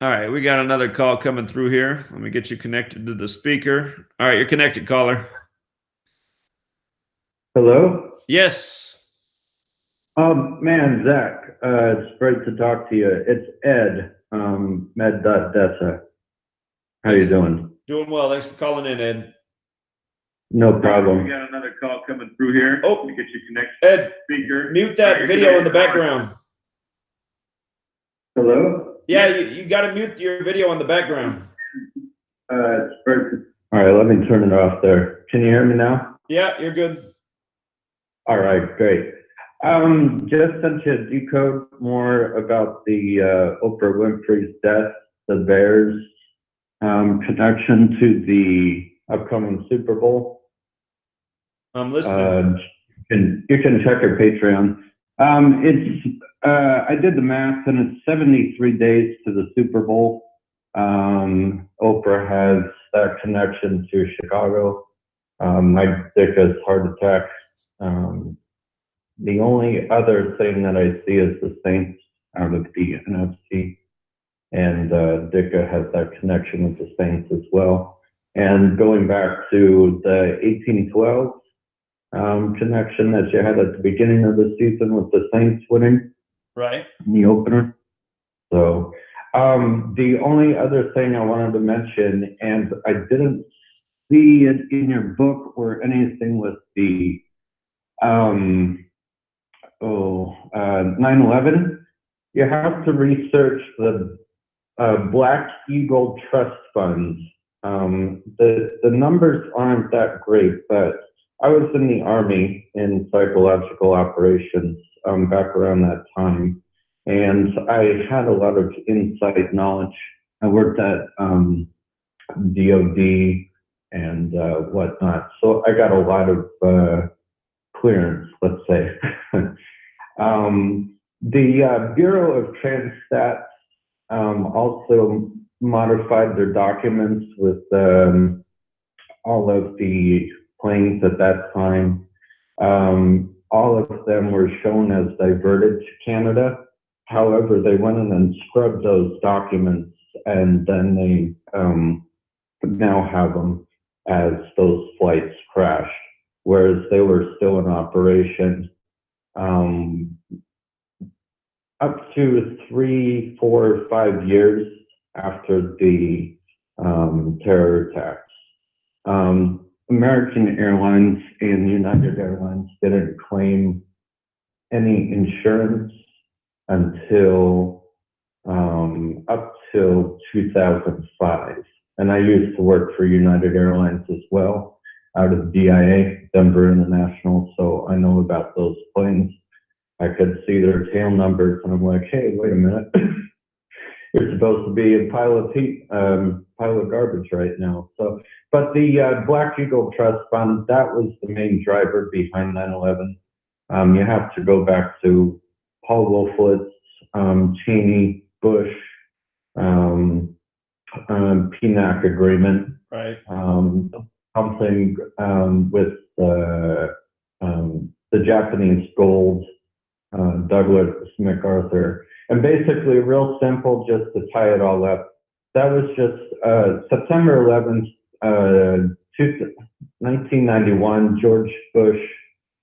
All right, we got another call coming through here. Let me get you connected to the speaker. All right, you're connected, caller. Hello? Yes. Man, Zach, it's great to talk to you. It's Ed, med.desa. How you doing? Doing well. Thanks for calling in, Ed. No problem. We got another call coming through here. Oh, Let me get you connected. Ed, Speaker. mute that video in the background. Hello? Yeah, you got to mute your video in the background. It's great to... All right, let me turn it off there. Can you hear me now? Yeah, you're good. All right, great. Just sent you a decode more about the Oprah Winfrey's death, the Bears connection to the upcoming Super Bowl. I'm listening. You can check her Patreon. I did the math, and it's 73 days to the Super Bowl. Oprah has that connection to Chicago. My dick has heart attacks. The only other thing that I see is the Saints out of the NFC. and DICA has that connection with the Saints as well. And going back to the 1812 connection that you had at the beginning of the season with the Saints winning Right. in the opener. So the only other thing I wanted to mention, and I didn't see it in your book or anything with the 9/11, you have to research the Black Eagle Trust Funds. The numbers aren't that great, but I was in the Army in psychological operations back around that time, and I had a lot of inside knowledge. I worked at DOD and whatnot, so I got a lot of clearance, let's say. The Bureau of Transstat also modified their documents with all of the planes at that time. All of them were shown as diverted to Canada. However, they went in and scrubbed those documents, and then they now have them as those flights crashed, whereas they were still in operation up to 3, 4, 5 years after the terror attacks. American Airlines and United Airlines didn't claim any insurance until up till 2005. And I used to work for United Airlines as well, out of DIA, Denver International, so I know about those planes. I could see their tail numbers, and I'm like, hey, wait a minute. You're supposed to be a pile of garbage right now. So, but the Black Eagle Trust Fund, that was the main driver behind 9/11. You have to go back to Paul Wolfowitz, Cheney, Bush, PNAC agreement. Right. Something with the Japanese gold, Douglas MacArthur. And basically, real simple, just to tie it all up, that was just September 11th, 1991, George Bush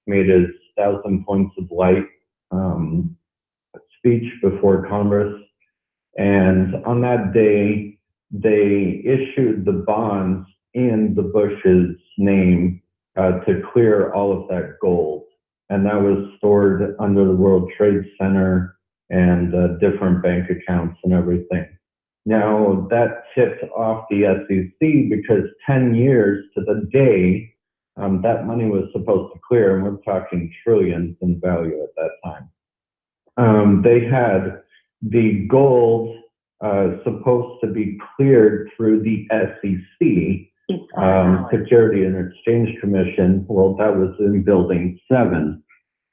made his 1,000 Points of Light speech before Congress. And on that day, they issued the bonds in the Bush's name to clear all of that gold. And that was stored under the World Trade Center and different bank accounts and everything. Now, that tipped off the SEC because 10 years to the day, that money was supposed to clear, and we're talking trillions in value at that time. They had the gold supposed to be cleared through the SEC, Security and Exchange Commission. Well, that was in Building 7.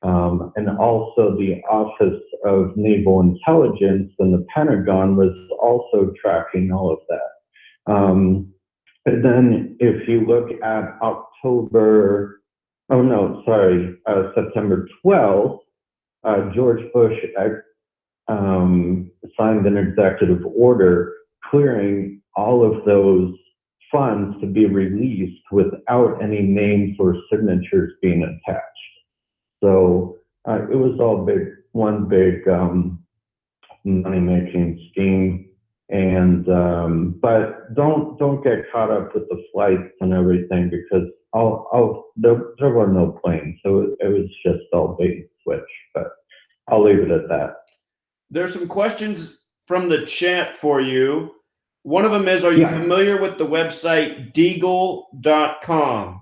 And also the Office of Naval Intelligence and the Pentagon was also tracking all of that. And then if you look at September 12th, George Bush signed an executive order clearing all of those funds to be released without any names or signatures being attached. So it was all one big money-making scheme. And but don't get caught up with the flights and everything, because there were no planes, so it was just all bait and switch. But I'll leave it at that. There's some questions from the chat for you. One of them is, are you familiar with the website Deagle.com?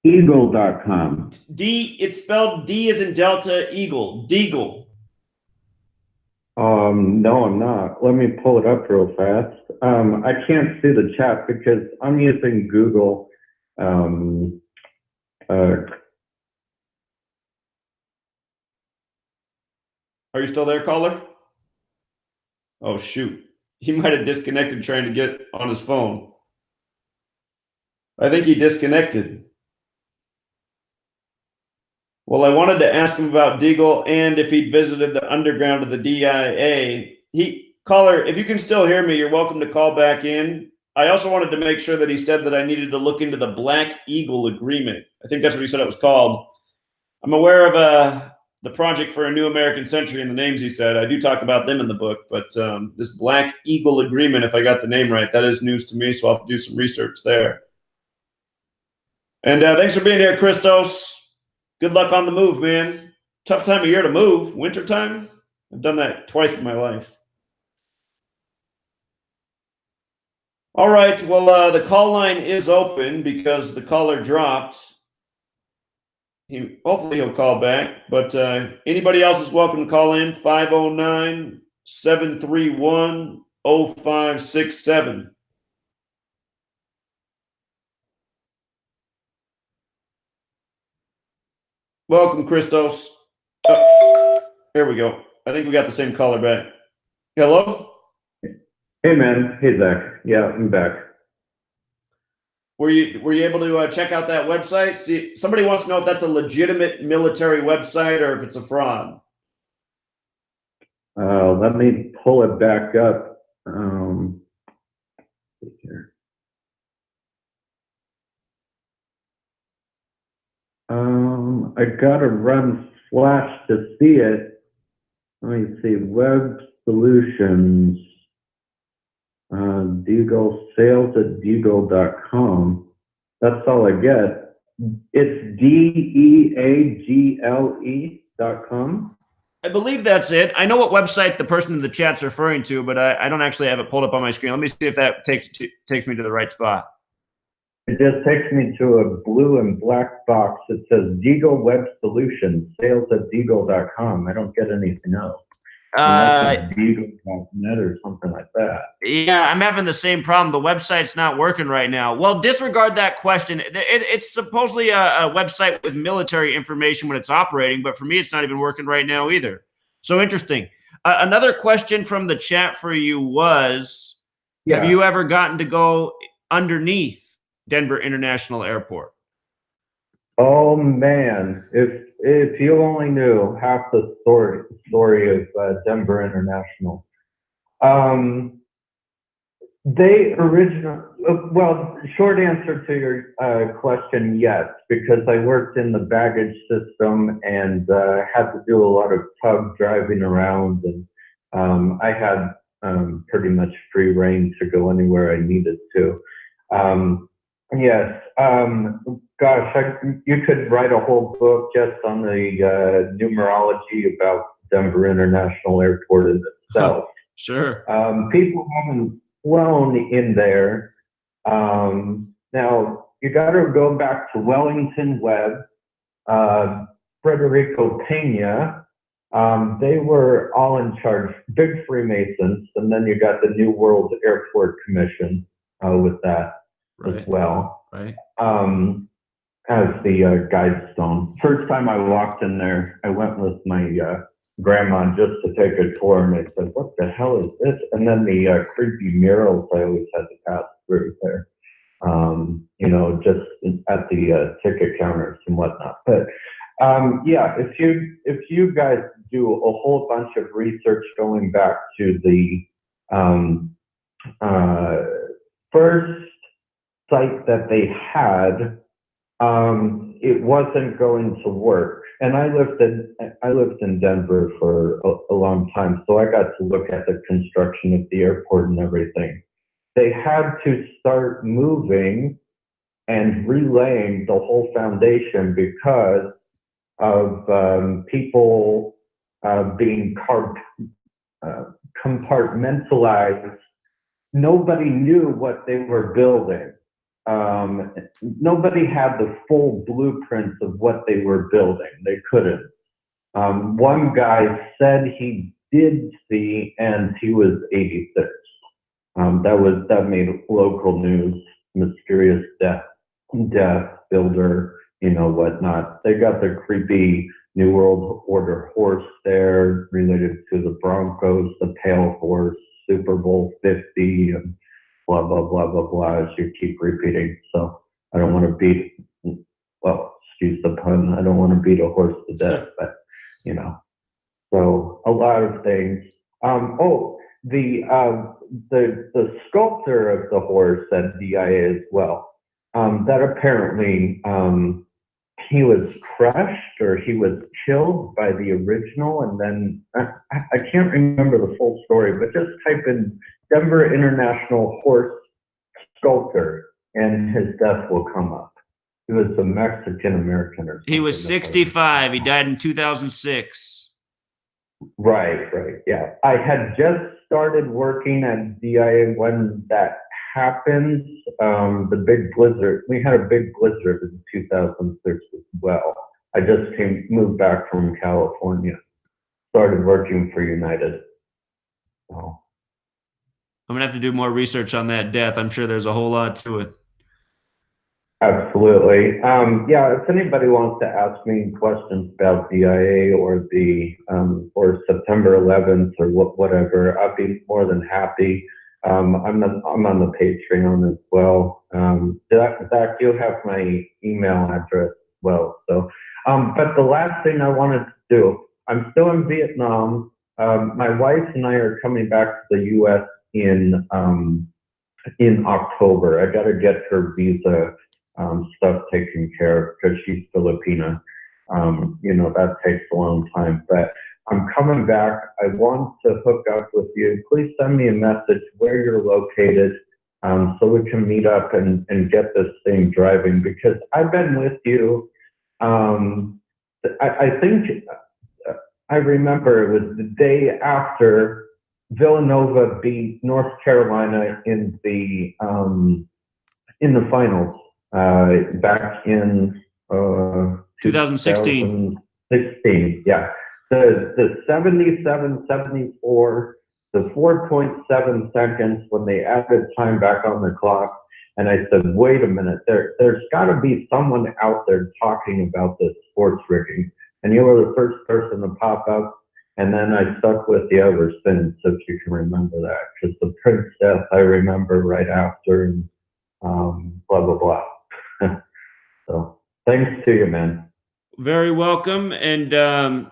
Eagle.com. It's spelled D as in Delta, Eagle, Deagle. No, I'm not. Let me pull it up real fast. I can't see the chat because I'm using Google. Are you still there, caller? Oh, shoot. He might have disconnected trying to get on his phone. I think he disconnected. Well, I wanted to ask him about Deagle and if he'd visited the underground of the DIA. Caller, if you can still hear me, you're welcome to call back in. I also wanted to make sure that he said that I needed to look into the Black Eagle Agreement. I think that's what he said it was called. I'm aware of the Project for a New American Century and the names he said. I do talk about them in the book, but this Black Eagle Agreement, if I got the name right, that is news to me, so I'll have to do some research there. And thanks for being here, Christos. Good luck on the move, man. Tough time of year to move. Wintertime? I've done that twice in my life. All right, well, the call line is open because the caller dropped. Hopefully he'll call back, but anybody else is welcome to call in, 509-731-0567. Welcome, Christos. Oh, here we go. I think we got the same caller back. Hello? Hey, man. Hey, Zach. Yeah, I'm back. Were you able to check out that website? See, somebody wants to know if that's a legitimate military website or if it's a fraud. Let me pull it back up. Here. I gotta run Flash to see it. Let me see. Web Solutions. Deagle, sales@deagle.com. That's all I get. It's DEAGLE.com. I believe that's it. I know what website the person in the chat's referring to, but I don't actually have it pulled up on my screen. Let me see if that takes me to the right spot. It just takes me to a blue and black box. It says Deagle Web Solutions, sales@deagle.com. I don't get anything else. Deagle.net or something like that. Yeah, I'm having the same problem. The website's not working right now. Well, disregard that question. It's supposedly a website with military information when it's operating, but for me, it's not even working right now either. So interesting. Another question from the chat for you was, have you ever gotten to go underneath Denver International Airport? Oh man, if you only knew half the story of Denver International. They well, short answer to your question, yes, because I worked in the baggage system and had to do a lot of tug driving around, and I had pretty much free reign to go anywhere I needed to. Yes. Gosh, you could write a whole book just on the numerology about Denver International Airport in itself. Sure. People haven't flown in there. Now, you got to go back to Wellington Webb, Frederico Pena. They were all in charge, big Freemasons, and then you got the New World Airport Commission with that. As well, right. As the guide stone. First time I walked in there, I went with my grandma just to take a tour, and I said, "What the hell is this?" And then the creepy murals I always had to pass through there, you know, just at the ticket counters and whatnot. But yeah, if you guys do a whole bunch of research going back to the first site that they had, it wasn't going to work. And I lived in Denver for a long time, so I got to look at the construction of the airport and everything. They had to start moving and relaying the whole foundation because of people being compartmentalized. Nobody knew what they were building. Nobody had the full blueprints of what they were building. They couldn't. One guy said he did see, and he was 86. That made local news. Mysterious death builder, you know, whatnot. They got the creepy New World Order horse there related to the Broncos, the Pale Horse, Super Bowl 50, and blah, blah, blah, blah, blah, as you keep repeating. So I don't want to beat, well, excuse the pun, I don't want to beat a horse to death, but, you know, so a lot of things. Oh, the sculptor of the horse at DIA as well. That apparently he was crushed or he was killed by the original, and then I can't remember the full story, but just type in Denver International Horse Sculptor and his death will come up. He was a Mexican American or something. He was 65. He died in 2006. Right, yeah. I had just started working at DIA when that happened. The big blizzard. We had a big blizzard in 2006 as well. I just moved back from California. Started working for United. So. I'm gonna have to do more research on that death. I'm sure there's a whole lot to it. Absolutely. Yeah, if anybody wants to ask me questions about DIA or or September 11th or whatever, I'd be more than happy. I'm on the Patreon as well. Zach, you have my email address as well. So, but the last thing I wanted to do, I'm still in Vietnam. My wife and I are coming back to the U.S. in October. I got to get her visa stuff taken care of because she's Filipina. That takes a long time, but I'm coming back. I want to hook up with you. Please send me a message where you're located so we can meet up and get this thing driving, because I've been with you. I think I remember it was the day after Villanova beat North Carolina in the finals back in 2016. 2016, yeah. The 77-74, the 4.7 seconds when they added time back on the clock. And I said, wait a minute, there's got to be someone out there talking about this sports rigging. And you were the first person to pop up. And then I stuck with you ever since, if you can remember that. Because the Prince death, I remember right after, and blah, blah, blah. So thanks to you, man. Very welcome. And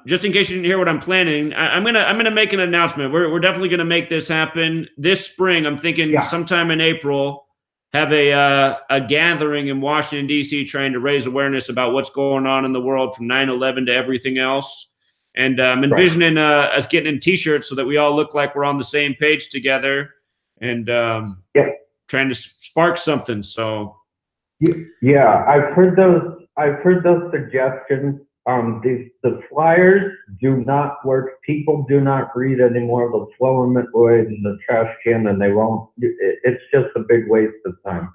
just in case you didn't hear what I'm planning, I'm gonna make an announcement. We're definitely gonna make this happen this spring. I'm thinking sometime in April, have a gathering in Washington, D.C. trying to raise awareness about what's going on in the world from 9/11 to everything else. And I'm envisioning us getting in T-shirts so that we all look like we're on the same page together and trying to spark something. So. Yeah, I've heard those suggestions. The flyers do not work. People do not read anymore. They'll throw them away in the trash can, and they won't. It's just a big waste of time.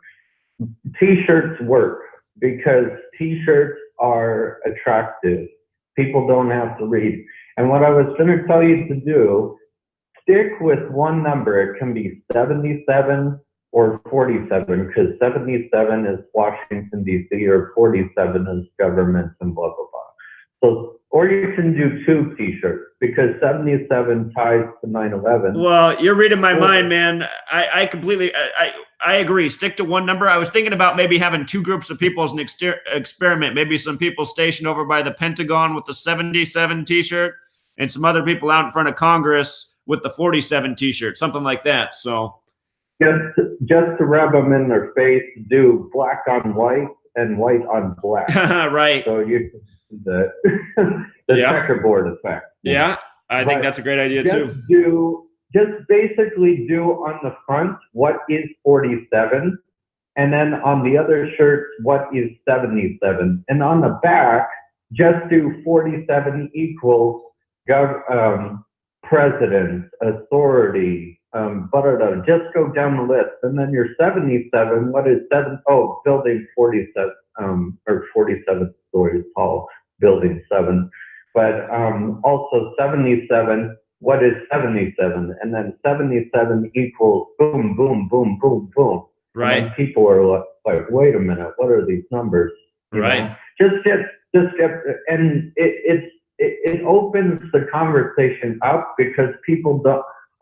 T-shirts work because T-shirts are attractive. People don't have to read. And what I was going to tell you to do, stick with one number. It can be 77 or 47, because 77 is Washington, D.C., or 47 is government and blah, blah, blah. So, or you can do two T-shirts, because 77 ties to 9/11. Well, you're reading my mind, man. I completely, I agree. Stick to one number. I was thinking about maybe having two groups of people as an experiment. Maybe some people stationed over by the Pentagon with the 77 T-shirt, and some other people out in front of Congress with the 47 T-shirt, something like that. So. Just to rub them in their face, do black on white and white on black. Right. So you the checkerboard effect. Yeah, I think that's a great idea too. Just basically do on the front what is 47, and then on the other shirt what is 77, and on the back just do 47 equals president, authority. Just go down the list, and then your 77. What is 7? Oh, building 47, or 47 stories tall, building 7. But also 77. What is 77? And then 77 equals boom, boom, boom, boom, boom. Right. And people are like, wait a minute, what are these numbers? You know? Just get, and it opens the conversation up, because people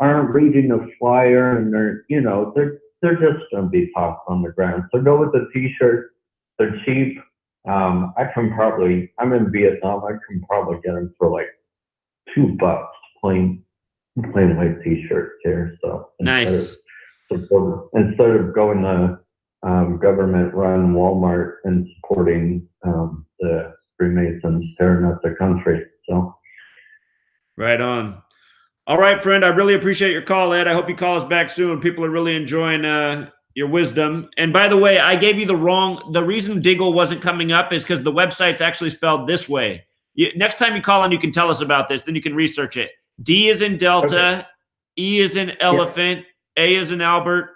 aren't reading a flyer, and they're just going to be tossed on the ground. So go with the T-shirts. They're cheap. I'm in Vietnam. I can probably get them for like $2 plain, plain white t-shirts here. So Nice. instead of going to government-run Walmart and supporting the Freemasons tearing up the country. So Right on. All right, friend. I really appreciate your call, Ed. I hope you call us back soon. People are really enjoying your wisdom. And by the way, I gave you the reason Diggle wasn't coming up is because the website's actually spelled this way. Next time you call in, you can tell us about this. Then you can research it. D is in Delta, okay. E is in elephant, A is in Albert,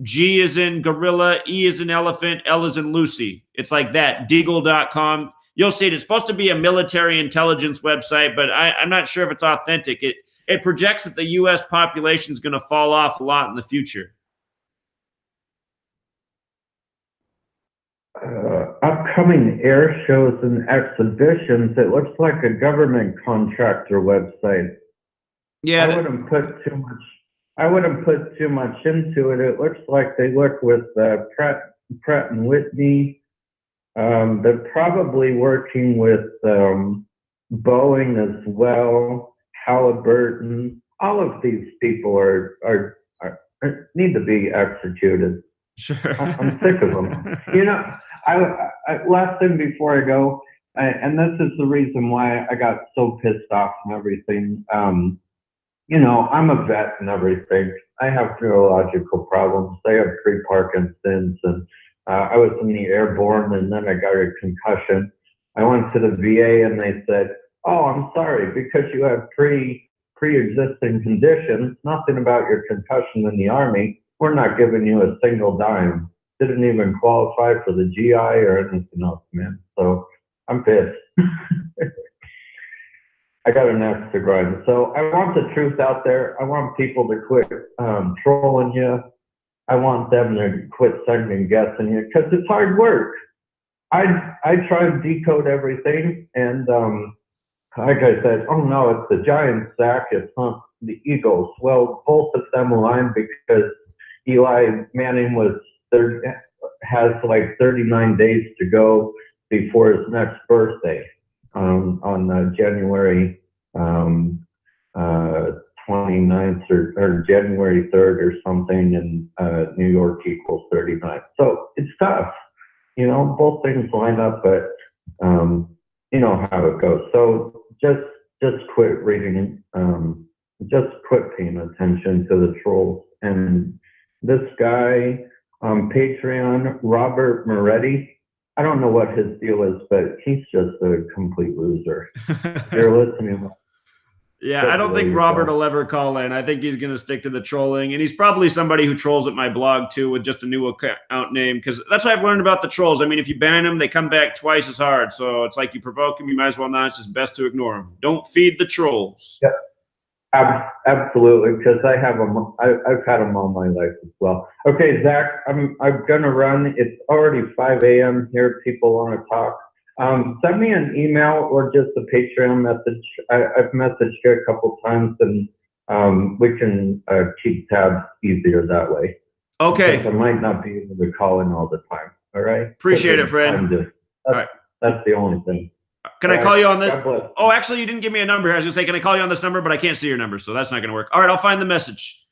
G is in gorilla, E is in elephant, L is in Lucy. It's like that, Diggle.com. You'll see it. It's supposed to be a military intelligence website, but I'm not sure if it's authentic. It projects that the U.S. population is going to fall off a lot in the future. Upcoming air shows and exhibitions. It looks like a government contractor website. Yeah, I wouldn't put too much into it. It looks like they work with Pratt and Whitney. They're probably working with Boeing as well, Halliburton. All of these people are need to be executed. sure. I'm sick of them. You know, I last thing before I go, and this is the reason why I got so pissed off and everything. You know, I'm a vet and everything. I have neurological problems. I have pre-Parkinson's, and I was in the airborne, and then I got a concussion. I went to the VA, and they said, "Oh, I'm sorry, because you have pre-existing conditions, nothing about your concussion in the Army. We're not giving you a single dime." Didn't even qualify for the GI or anything else, man. So I'm pissed. I got an axe to grind. So I want the truth out there. I want people to quit trolling you. I want them to quit second guessing you, because it's hard work. I try to decode everything, and like I said, oh no, it's the Giants, Zach. It's not the Eagles. Well, both of them aligned because Eli Manning has like 39 days to go before his next birthday on January 29th or January 3rd or something, and New York equals 39. So it's tough. You know, both things line up, but you know how it goes. So just quit reading, just quit paying attention to the trolls. And this guy on Patreon, Robert Moretti, I don't know what his deal is, but he's just a complete loser. If you're listening. Yeah, I don't think Robert will ever call in. I think he's going to stick to the trolling. And he's probably somebody who trolls at my blog, too, with just a new account name. Because that's what I've learned about the trolls. I mean, if you ban them, they come back twice as hard. So it's like you provoke them, you might as well not. It's just best to ignore them. Don't feed the trolls. Yep. Absolutely, because I have them. I've had them all my life as well. Okay, Zach, I'm gonna run. It's already 5 a.m. here. People want to talk. Send me an email or just a Patreon message. I've messaged you a couple times, and we can keep tabs easier that way. Okay. Because I might not be able to call in all the time. All right. Appreciate it, Fred. All right. That's the only thing. Can I call you on this? God bless. Oh, actually, you didn't give me a number. I was going to say, can I call you on this number? But I can't see your number, so that's not going to work. All right, I'll find the message.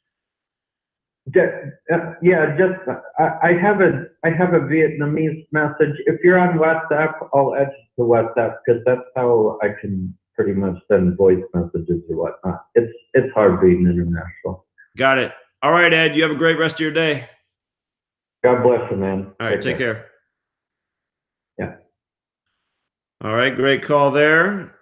Yeah, just I have a Vietnamese message. If you're on WhatsApp, I'll add you to WhatsApp, because that's how I can pretty much send voice messages or whatnot. It's hard being international. Got it. All right, Ed. You have a great rest of your day. God bless you, man. All right, take care. Yeah. All right, great call there.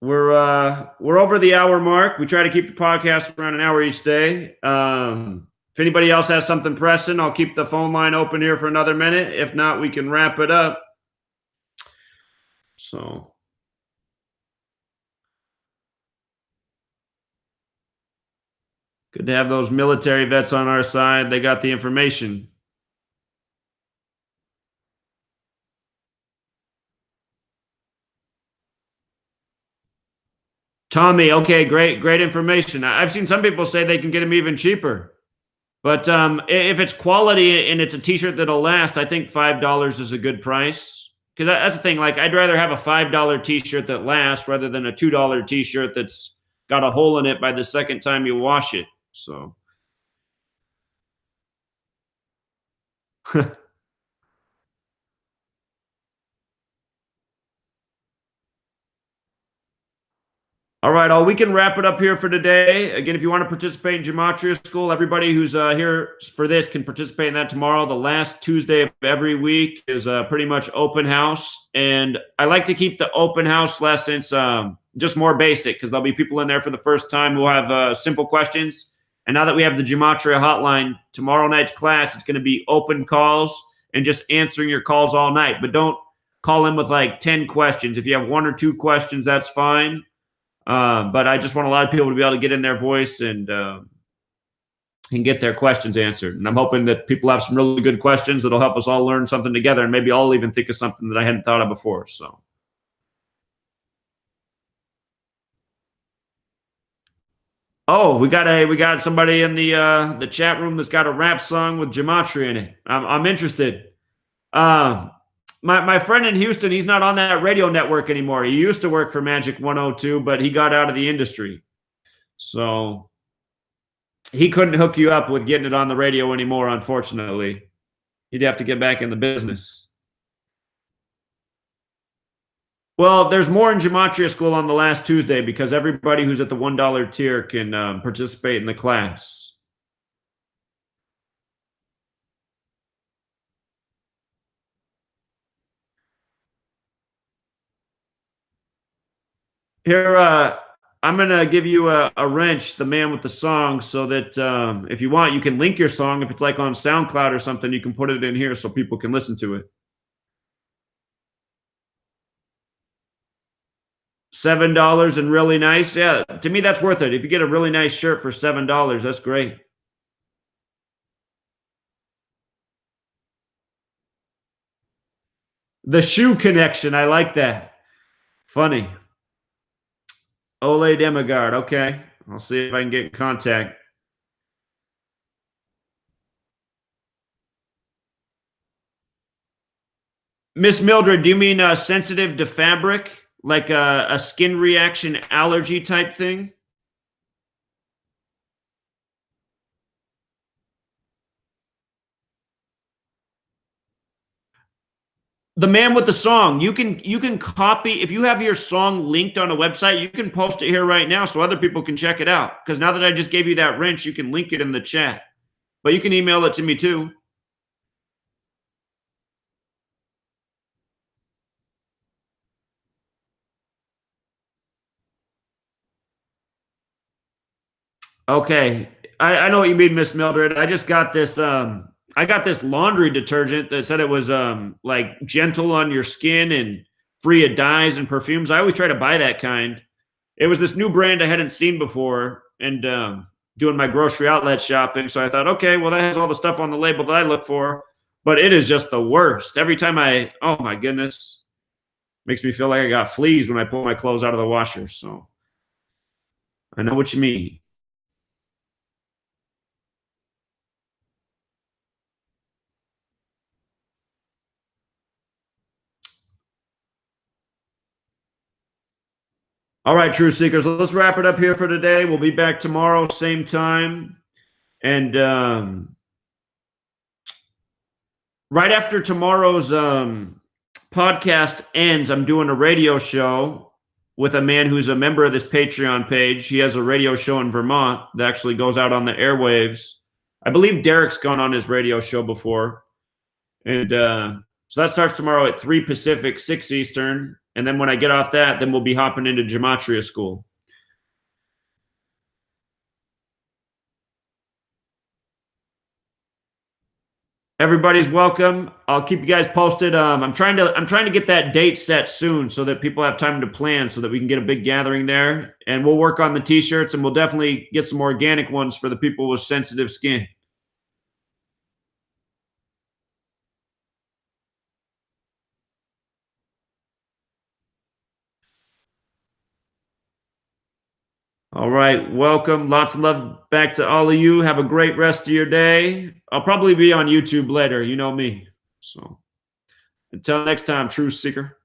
We're over the hour mark. We try to keep the podcast around an hour each day. If anybody else has something pressing, I'll keep the phone line open here for another minute. If not, we can wrap it up. So. Good to have those military vets on our side. They got the information. Tommy, okay, great information. I've seen some people say they can get them even cheaper. But if it's quality and it's a t-shirt that'll last, I think $5 is a good price. Because that's the thing. Like, I'd rather have a $5 t-shirt that lasts rather than a $2 t-shirt that's got a hole in it by the second time you wash it. So. All right, we can wrap it up here for today. Again, if you want to participate in Gematria School, everybody who's here for this can participate in that tomorrow. The last Tuesday of every week is pretty much open house. And I like to keep the open house lessons just more basic because there'll be people in there for the first time who have simple questions. And now that we have the Gematria hotline, tomorrow night's class, it's going to be open calls and just answering your calls all night. But don't call in with like 10 questions. If you have 1 or 2 questions, that's fine. But I just want a lot of people to be able to get in their voice and get their questions answered. And I'm hoping that people have some really good questions that'll help us all learn something together. And maybe I'll even think of something that I hadn't thought of before. So. Oh, we got somebody in the chat room that's got a rap song with Gematria in it. I'm interested. My friend in Houston, he's not on that radio network anymore. He used to work for Magic 102, but he got out of the industry. So he couldn't hook you up with getting it on the radio anymore, unfortunately. He'd have to get back in the business. Well, there's more in Gematria School on the last Tuesday because everybody who's at the $1 tier can participate in the class. Here, I'm going to give you a wrench, the man with the song, so that if you want, you can link your song. If it's like on SoundCloud or something, you can put it in here so people can listen to it. $7 and really nice. Yeah, to me, that's worth it. If you get a really nice shirt for $7, that's great. The shoe connection. I like that. Funny. Ole Demigard. Okay. I'll see if I can get in contact. Miss Mildred, do you mean sensitive to fabric? Like a skin reaction allergy type thing? The man with the song, you can copy, if you have your song linked on a website, you can post it here right now so other people can check it out. Because now that I just gave you that wrench, you can link it in the chat. But you can email it to me too. Okay, I know what you mean, Miss Mildred. I just got this. I got this laundry detergent that said it was like gentle on your skin and free of dyes and perfumes. I always try to buy that kind. It was this new brand I hadn't seen before, and doing my grocery outlet shopping. So I thought, okay, well that has all the stuff on the label that I look for, but it is just the worst. Every time oh my goodness, makes me feel like I got fleas when I pull my clothes out of the washer. So I know what you mean. All right, Truth Seekers, let's wrap it up here for today. We'll be back tomorrow, same time. And right after tomorrow's podcast ends, I'm doing a radio show with a man who's a member of this Patreon page. He has a radio show in Vermont that actually goes out on the airwaves. I believe Derek's gone on his radio show before. And so that starts tomorrow at 3 Pacific, 6 Eastern. And then when I get off that, then we'll be hopping into Gematria School. Everybody's welcome. I'll keep you guys posted. I'm trying to get that date set soon so that people have time to plan so that we can get a big gathering there. And we'll work on the t-shirts, and we'll definitely get some organic ones for the people with sensitive skin. All right, welcome. Lots of love back to all of you. Have a great rest of your day. I'll probably be on YouTube later. You know me. So until next time, Truth Seeker.